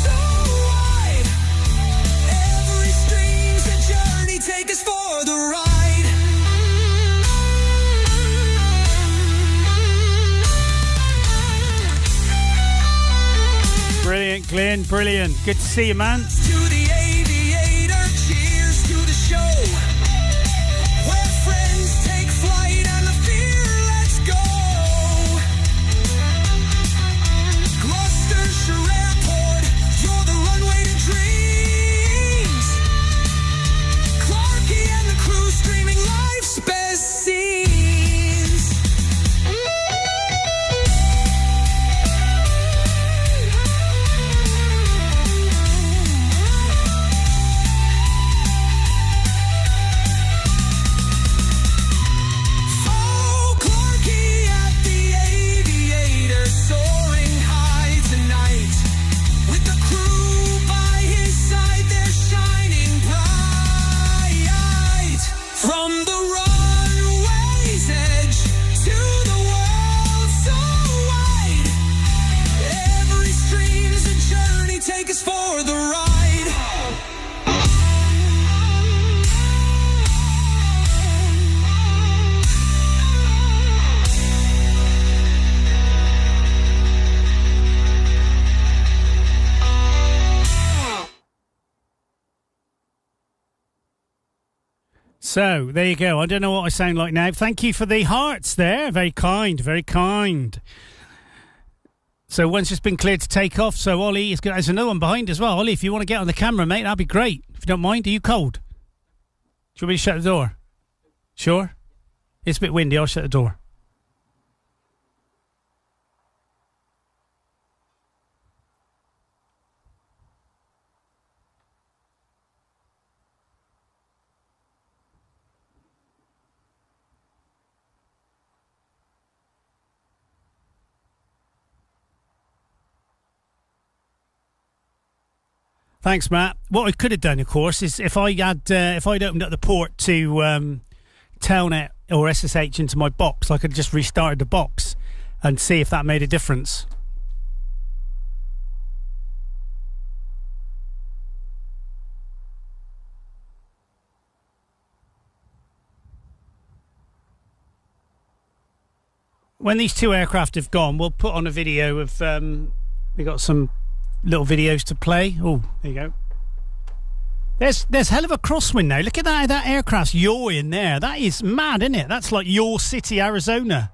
Brilliant, Glenn. Brilliant. Good to see you, man. To the aviator, cheers to the show. Where friends take flight and the fear lets go. Gloucestershire Airport, you're the runway to dreams. Clarky and the crew streaming life's best scenes. Oh, Clarky at the aviator, soaring high tonight. With the crew by his side, they're shining bright. From the runway's edge to the world so wide. Every stream's a journey, take us for the ride. So, there you go. I don't know what I sound like now. Thank you for the hearts there. Very kind, very kind. So, one's just been cleared to take off. So, Ollie, there's another one behind as well. Ollie, if you want to get on the camera, mate, that'd be great. If you don't mind, are you cold? Do you want me to shut the door? Sure? It's a bit windy. I'll shut the door. Thanks, Matt. What I could have done, of course, is if I'd opened up the port to Telnet or SSH into my box, I could have just restarted the box and see if that made a difference. When these two aircraft have gone, we'll put on a video of we got some little videos to play. Oh, there you go. There's hell of a crosswind now. Look at that aircraft's yawing there. That is mad, isn't it? That's like Yor City, Arizona.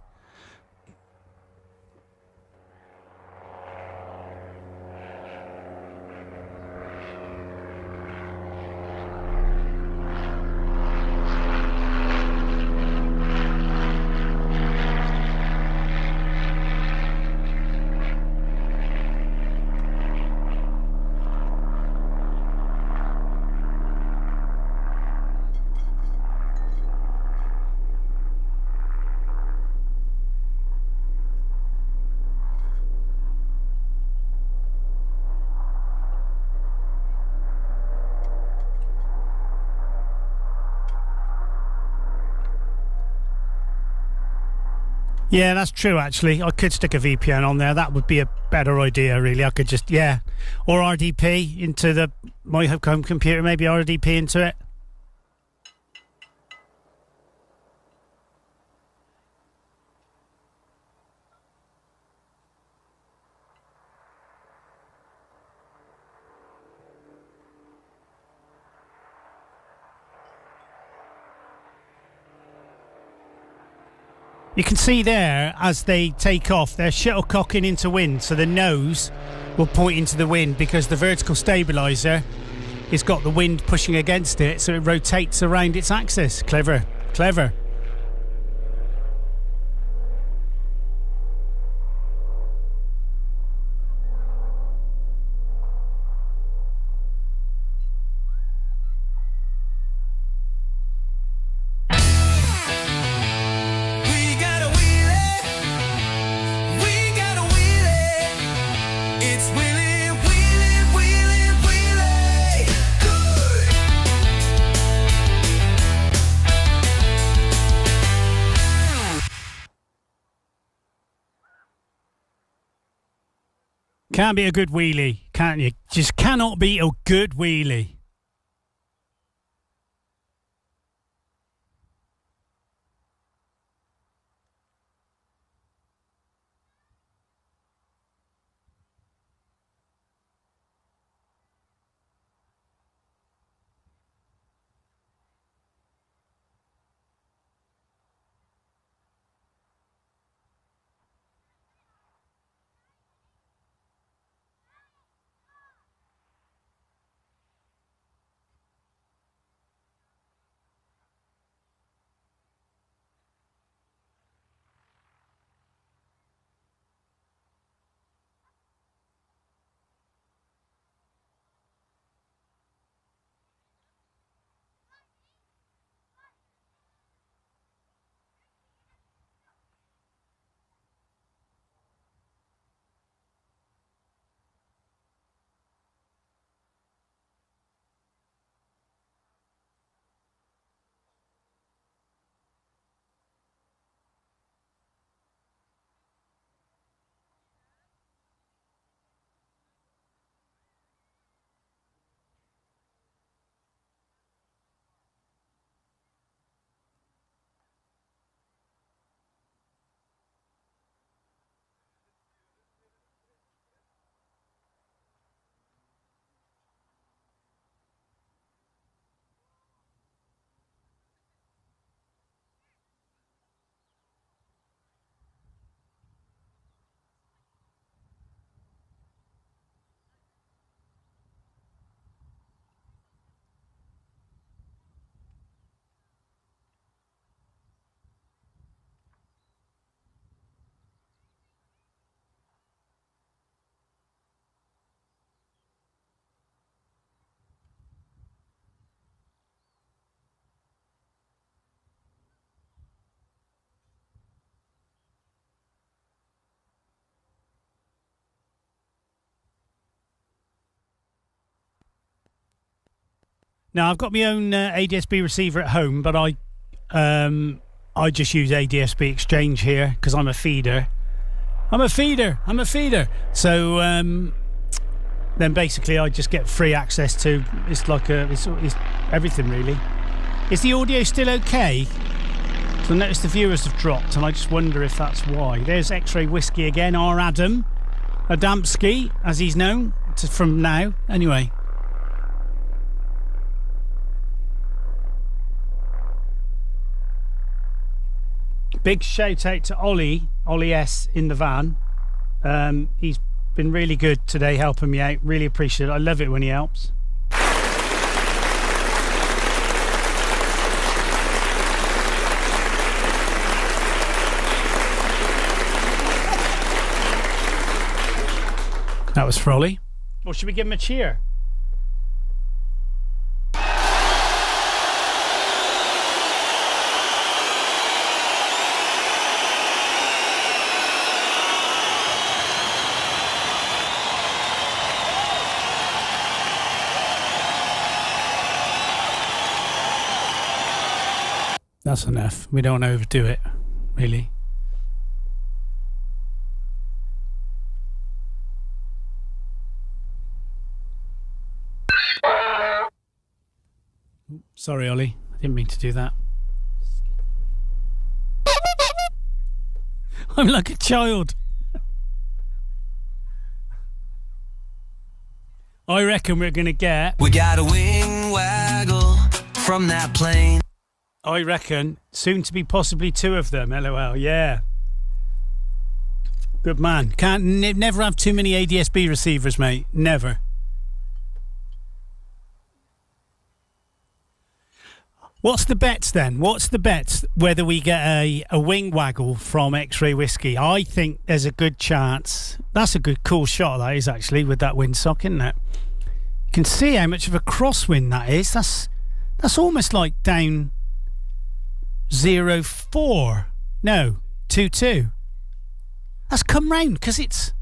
Yeah, that's true, actually. I could stick a VPN on there. That would be a better idea, really. I could just, yeah. Or RDP into my home computer, maybe RDP into it. You can see there, as they take off, they're shuttlecocking into wind, so the nose will point into the wind because the vertical stabiliser has got the wind pushing against it, so it rotates around its axis. Clever, clever. Can't be a good wheelie, can't you? Just cannot be a good wheelie. Now I've got my own ADSB receiver at home, but I just use ADSB Exchange here because I'm a feeder. I'm a feeder. So then basically I just get free access to. It's like it's everything really. Is the audio still okay? So I noticed the viewers have dropped, and I just wonder if that's why. There's X-Ray Whiskey again, our Adam, 𝗚𝗏𝗏𝗂𝗏𝗏, as he's known from now. Anyway. Big shout out to Ollie S in the van. He's been really good today, helping me out. Really appreciate it. I love it when he helps. That was for Ollie. Or should we give him a cheer? That's enough. We don't overdo it, really. Sorry, Ollie. I didn't mean to do that. I'm like a child. I reckon we're going to get... We got a wing waggle from that plane. I reckon soon to be possibly 2 of them. LOL, yeah. Good man. Can't never have too many ADSB receivers, mate. Never. What's the bets then? What's the bets whether we get a wing waggle from X-Ray Whiskey? I think there's a good chance. That's a good, cool shot, that is, actually, with that windsock, isn't it? You can see how much of a crosswind that is. That's almost like down 0.4. No, 2.2. That's come round because it's...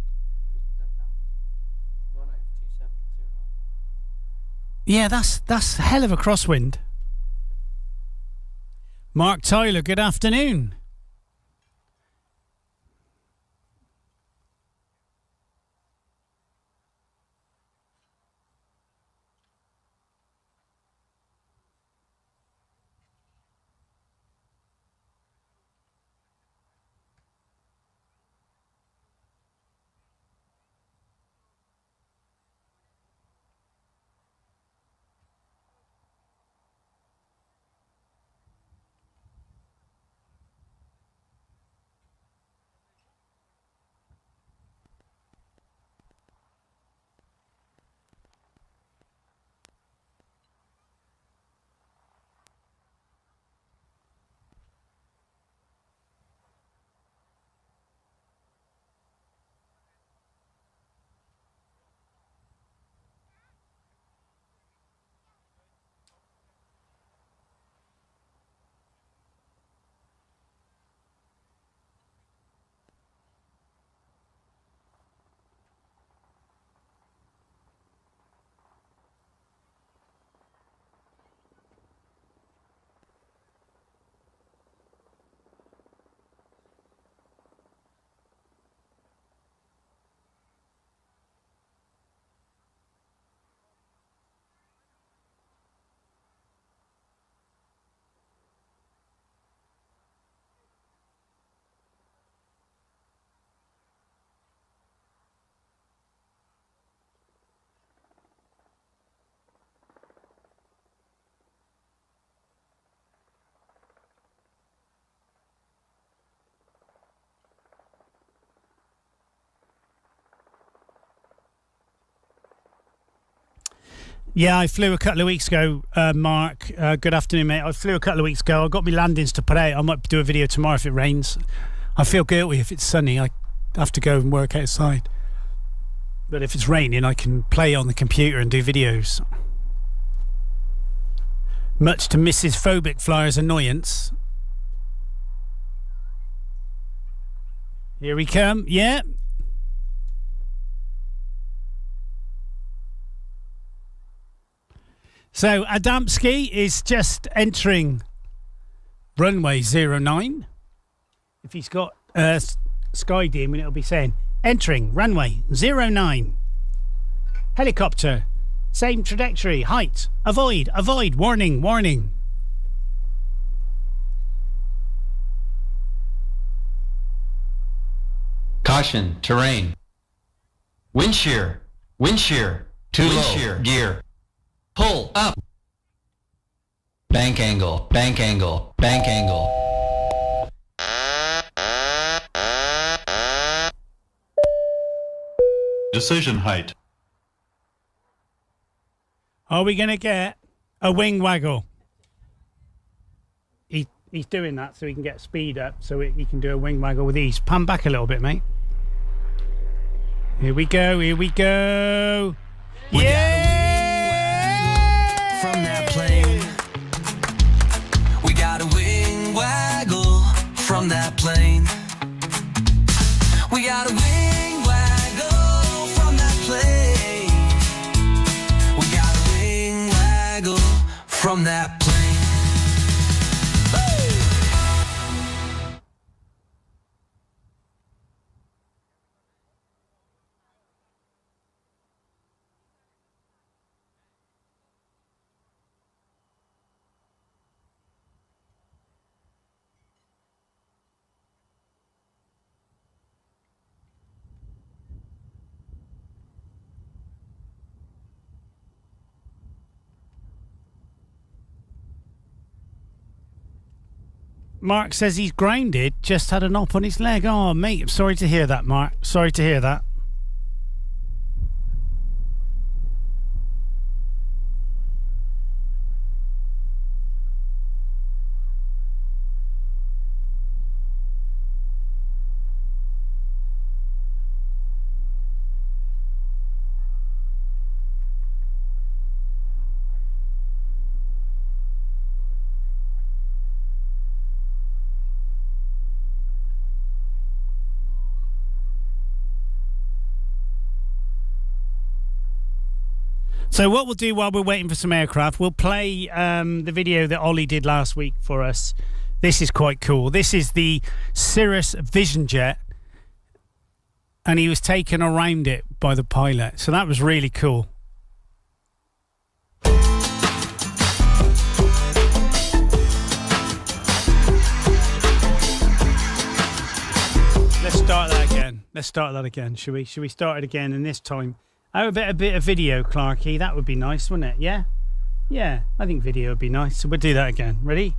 Yeah, that's a hell of a crosswind. Mark Tyler, good afternoon. Yeah, I flew a couple of weeks ago, Mark. Good afternoon, mate. I flew a couple of weeks ago. I got my landings to put out. I might do a video tomorrow if it rains. I feel guilty if it's sunny. I have to go and work outside. But if it's raining, I can play on the computer and do videos. Much to Mrs Phobic Flyer's annoyance. Here we come. Yeah. So 𝗚𝗹𝗶𝗃𝗂𝗏 is just entering runway 09. If he's got sky demon, it'll be saying entering runway 09. Helicopter, same trajectory, height, avoid, avoid, warning, warning. Caution, terrain. Wind shear, too low, gear. Pull up. Bank angle, bank angle, bank angle. Decision height. Are we going to get a wing waggle? He's doing that so he can get speed up, so he can do a wing waggle with ease. Pan back a little bit, mate. Here we go, here we go. Yeah! From that plane. We got a wing waggle from that plane. We got a wing waggle from that plane. We got a wing waggle from that plane. Mark says he's grounded, just had an op on his leg. Oh, mate, I'm sorry to hear that, Mark. Sorry to hear that. So what we'll do while we're waiting for some aircraft, we'll play the video that Ollie did last week for us. This is quite cool. This is the Cirrus Vision Jet, and he was taken around it by the pilot. So that was really cool. Let's start that again. Let's start that again, shall we? Shall we start it again, and this time a bit of video, Clarky. That would be nice, wouldn't it? Yeah? Yeah, I think video would be nice. So we'll do that again. Ready?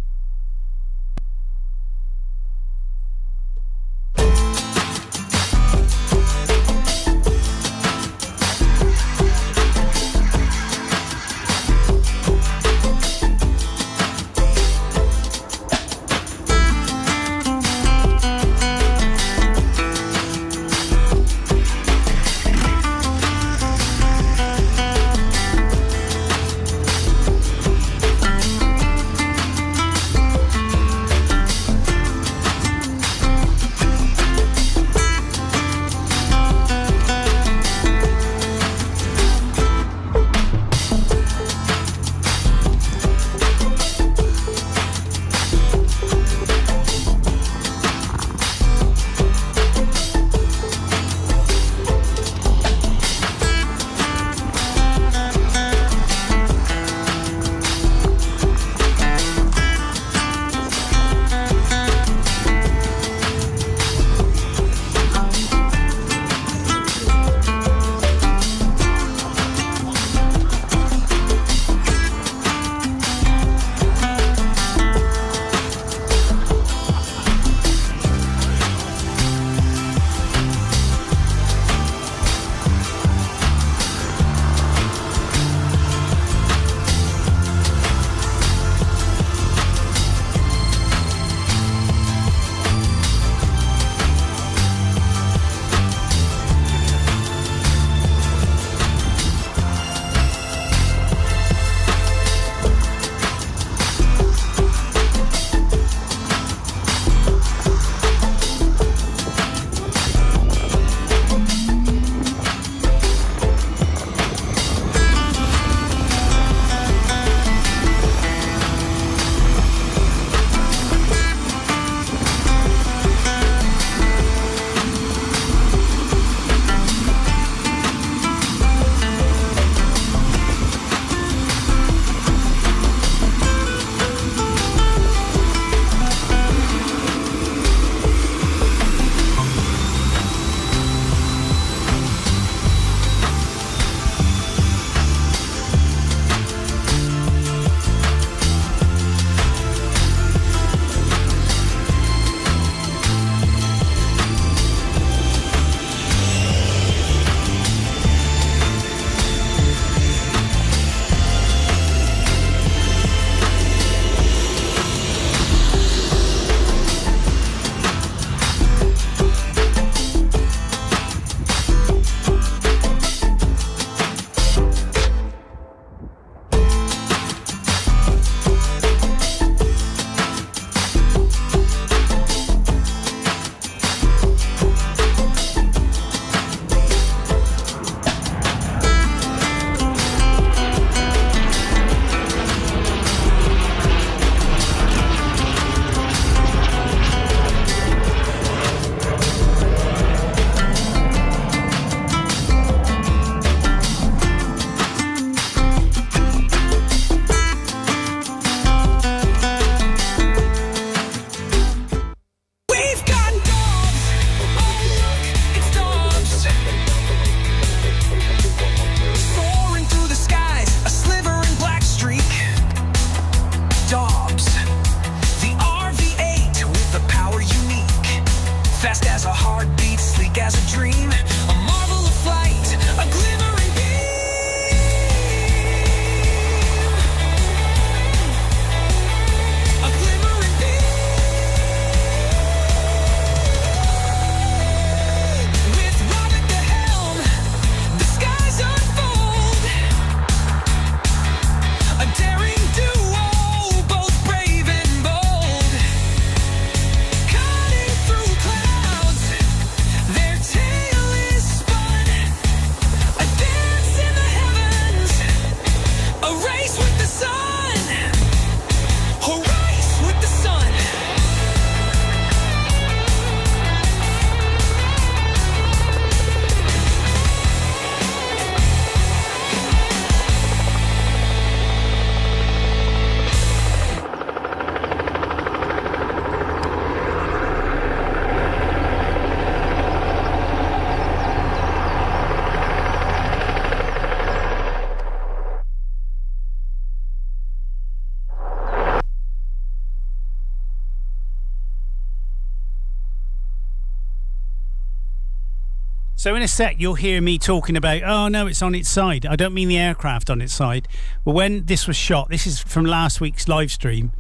So in a sec, you'll hear me talking about, oh no, it's on its side. I don't mean the aircraft on its side. But when this was shot, this is from last week's live stream,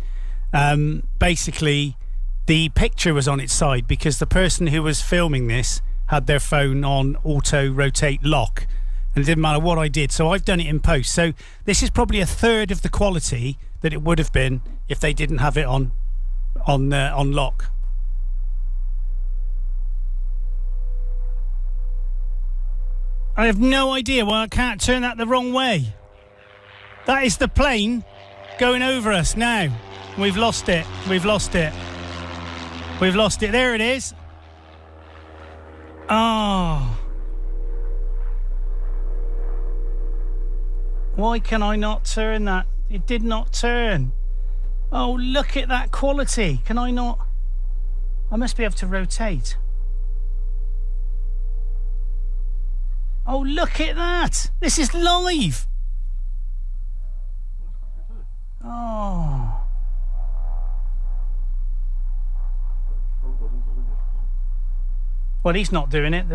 basically the picture was on its side because the person who was filming this had their phone on auto rotate lock, and it didn't matter what I did. So I've done it in post. So this is probably a third of the quality that it would have been if they didn't have it on lock. I have no idea why I can't turn that the wrong way. That is the plane going over us now. We've lost it. We've lost it. We've lost it. There it is. Oh. Why can I not turn that? It did not turn. Oh, look at that quality. Can I not? I must be able to rotate. Oh, look at that. This is live. Oh. Well, he's not doing it.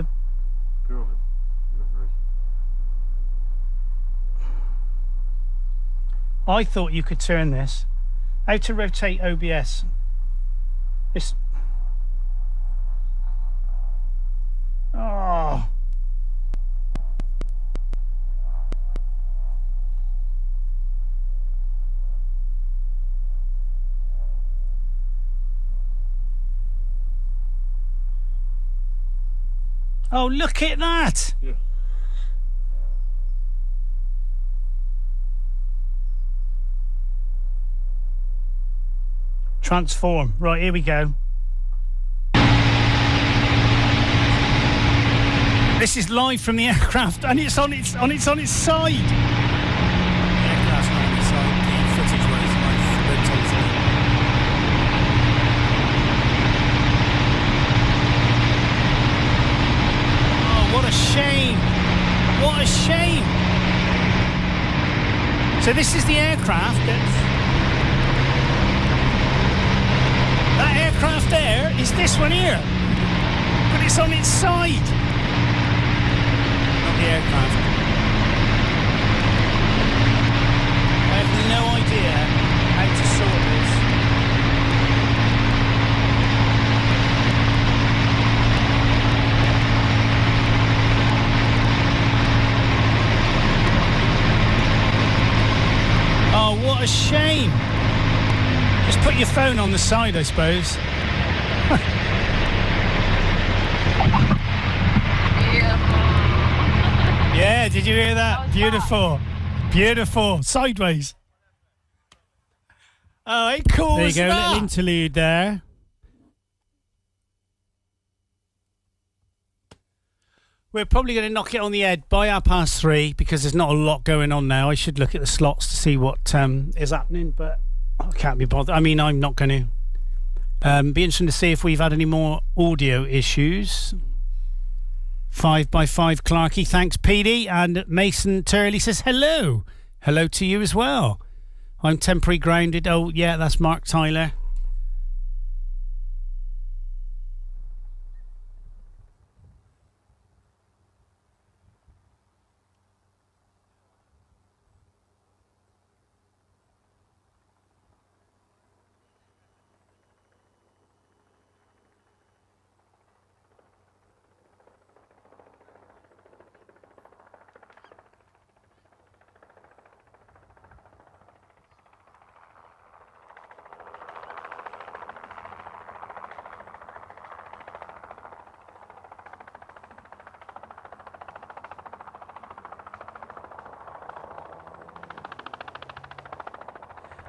I thought you could turn this. How to rotate OBS. It's... Oh. Oh, look at that! Yeah. Transform. Right, here we go. This is live from the aircraft, and it's on its side. The aircraft's not on its side. The footage was live. Oh, what a shame! What a shame! So this is the aircraft that's... That aircraft there is this one here, but it's on its side. Not the aircraft. I have no idea how to sort this. Oh, what a shame. Just put your phone on the side, I suppose. Yeah, did you hear that? Beautiful. Beautiful. Sideways. Oh, it cool. There you go, little interlude there. We're probably going to knock it on the head by 3:30 because there's not a lot going on now. I should look at the slots to see what is happening, but I can't be bothered. I mean, I'm not going to. Be interesting to see if we've had any more audio issues. 5x5 Clarky, thanks PD. And Mason Turley says hello. Hello to you as well. I'm temporary grounded. Oh, yeah, that's Mark Tyler.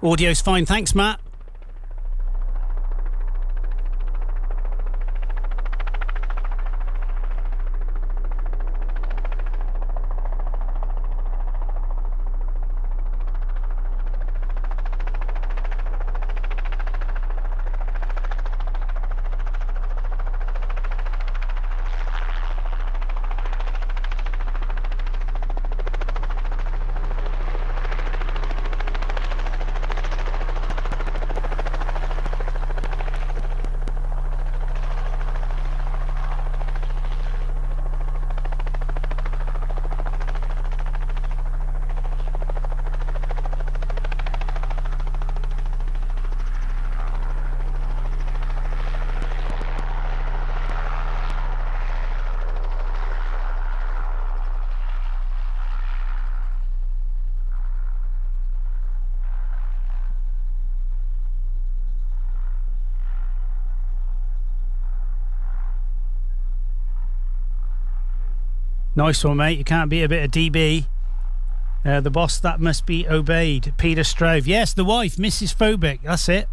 Audio's fine, thanks, Matt. Nice one, mate. You can't beat a bit of DB. The boss that must be obeyed. Peter Strove. Yes, the wife, Mrs. Phobic. That's it.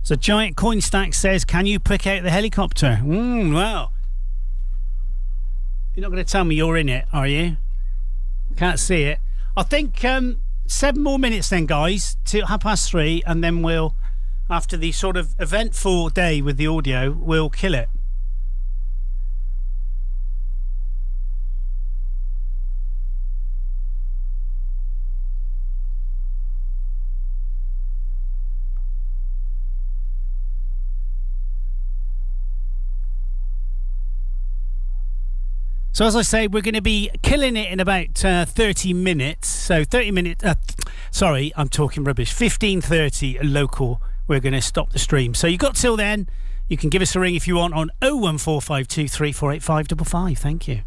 So Giant Coin Stack says, can you pick out the helicopter? Well, you're not going to tell me you're in it, are you? Can't see it. I think 7 more minutes then, guys, till 3:30, and then we'll, after the sort of eventful day with the audio, we'll kill it. So as I say, we're going to be killing it in about 30 minutes. So 30 minutes, sorry, I'm talking rubbish. 15:30 local, we're going to stop the stream. So you've got till then. You can give us a ring if you want on 01452348555. Thank you.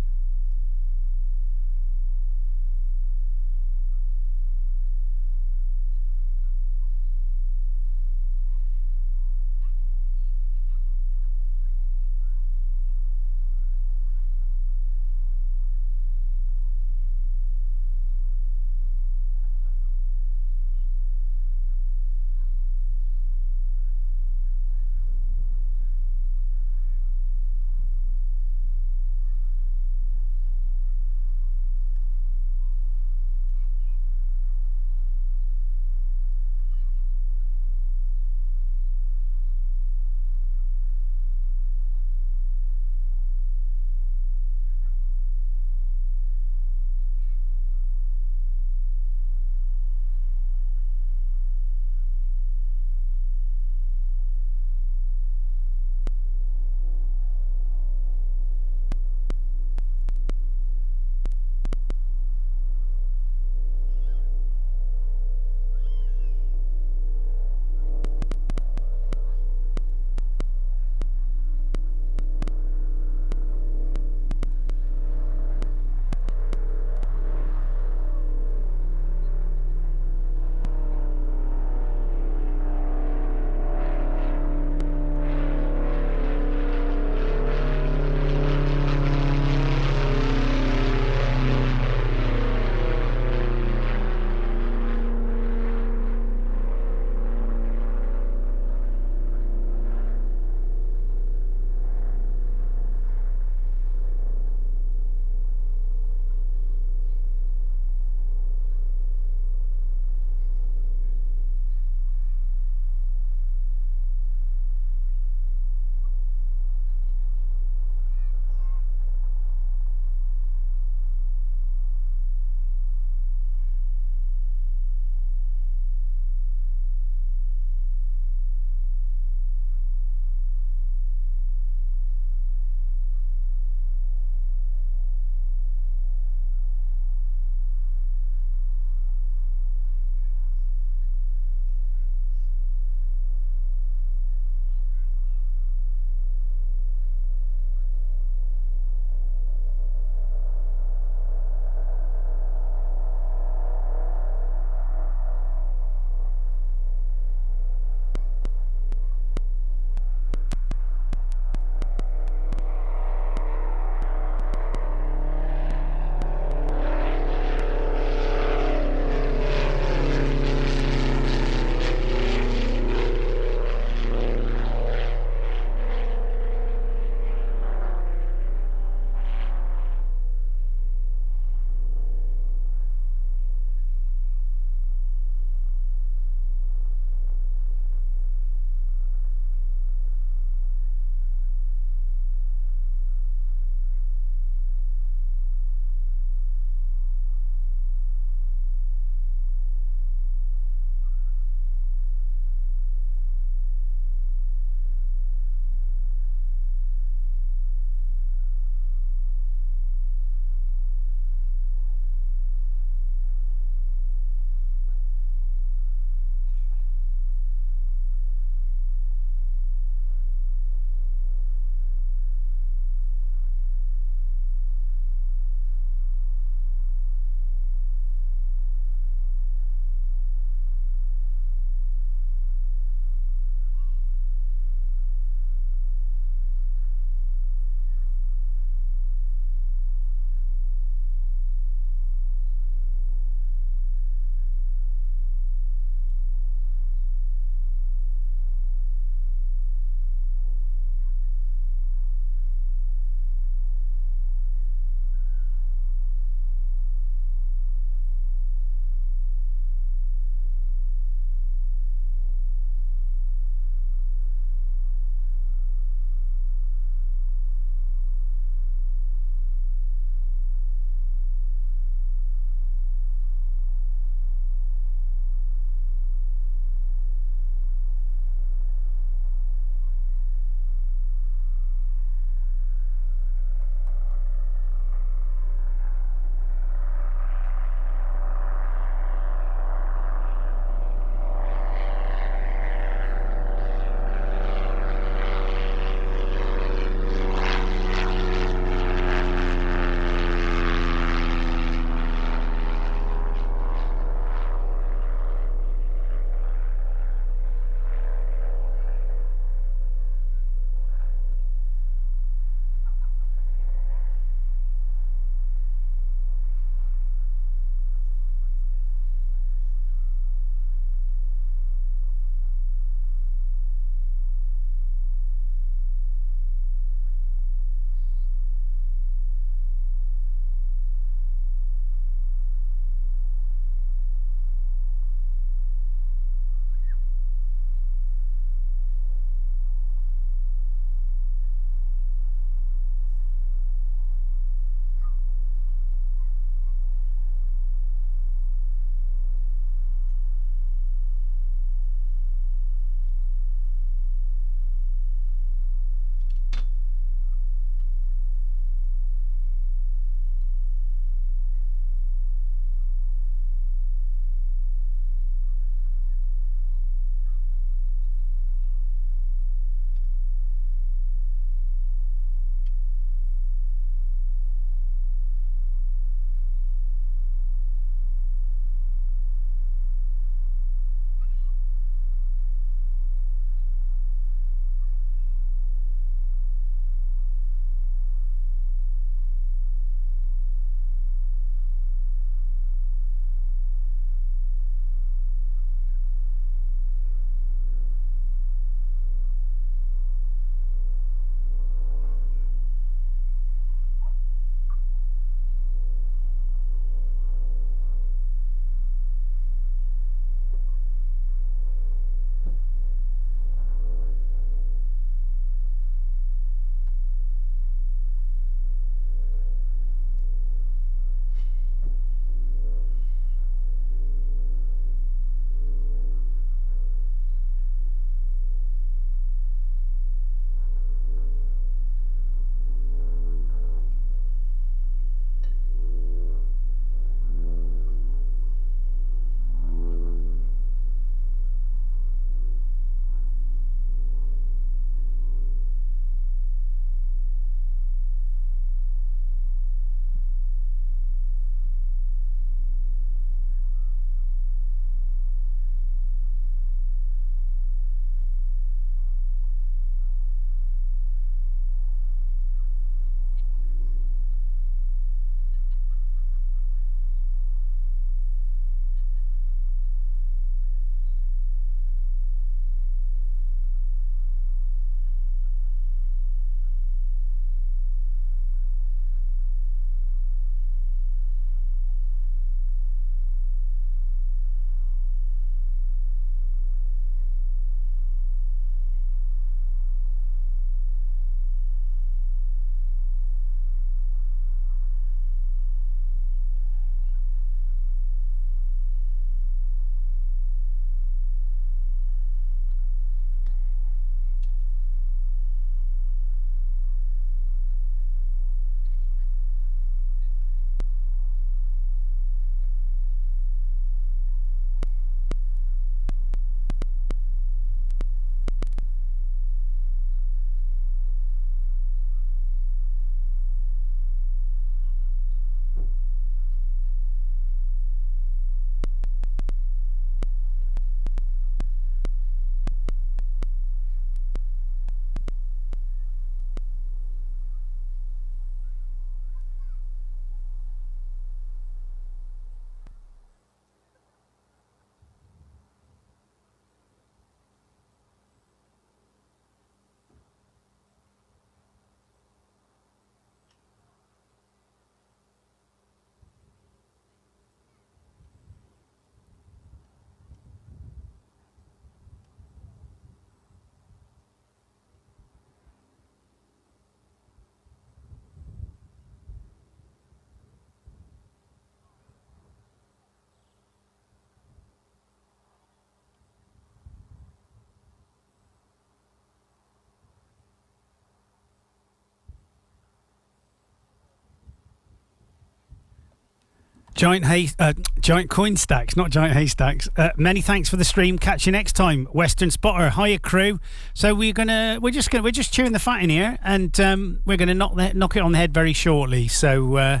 Giant coin stacks, not giant haystacks. Many thanks for the stream. Catch you next time. Western Spotter, hiya crew. So we're just chewing the fat in here, and we're gonna knock it on the head very shortly. So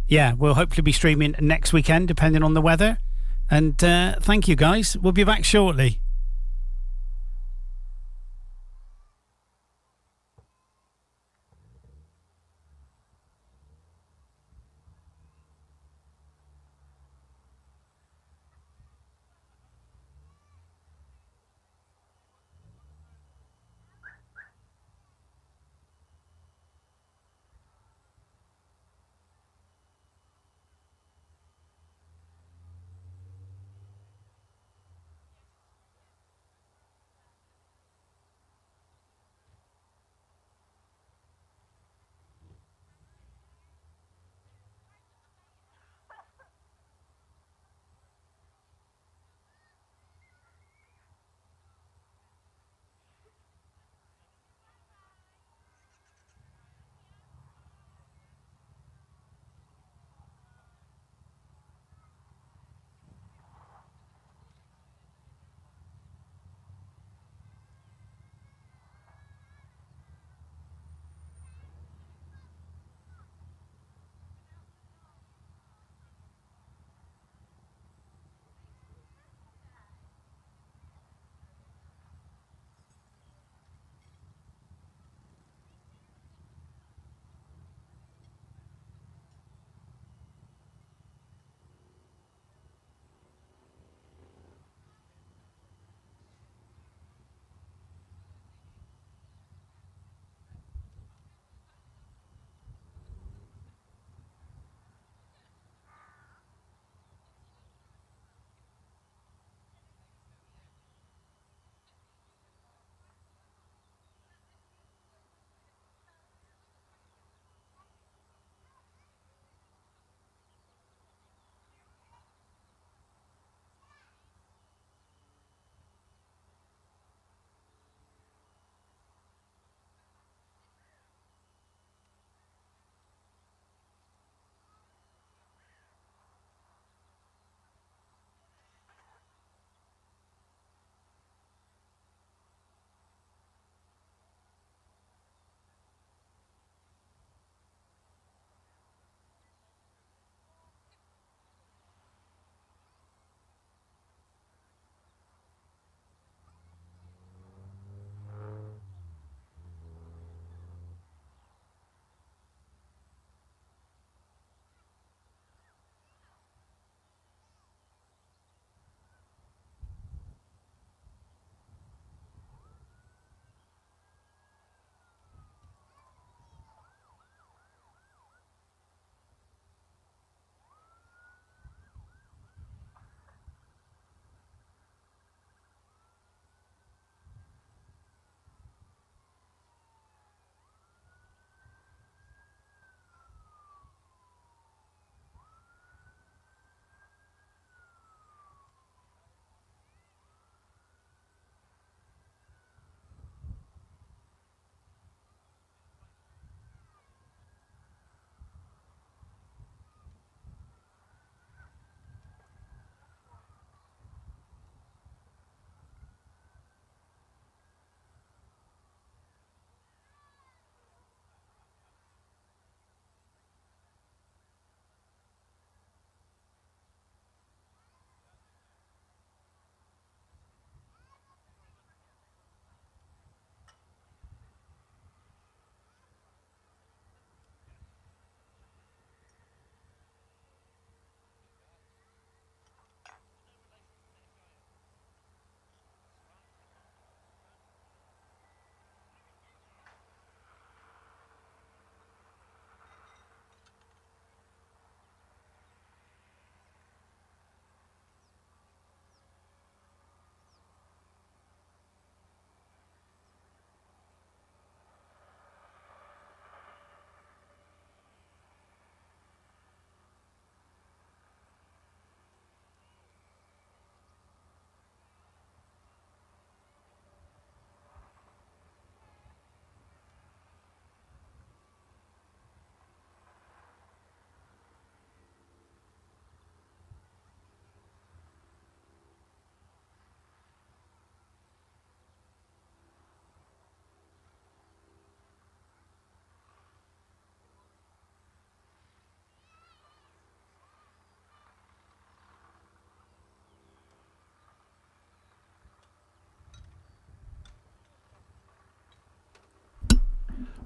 yeah, we'll hopefully be streaming next weekend, depending on the weather. And thank you guys. We'll be back shortly.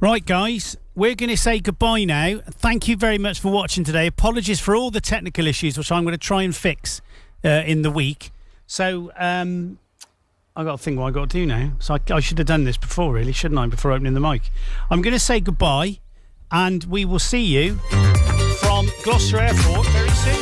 Right, guys, we're going to say goodbye now. Thank you very much for watching today. Apologies for all the technical issues, which I'm going to try and fix in the week. So, I've got to think what I've got to do now. So I should have done this before, really, shouldn't I, before opening the mic? I'm going to say goodbye, and we will see you from Gloucester Airport very soon.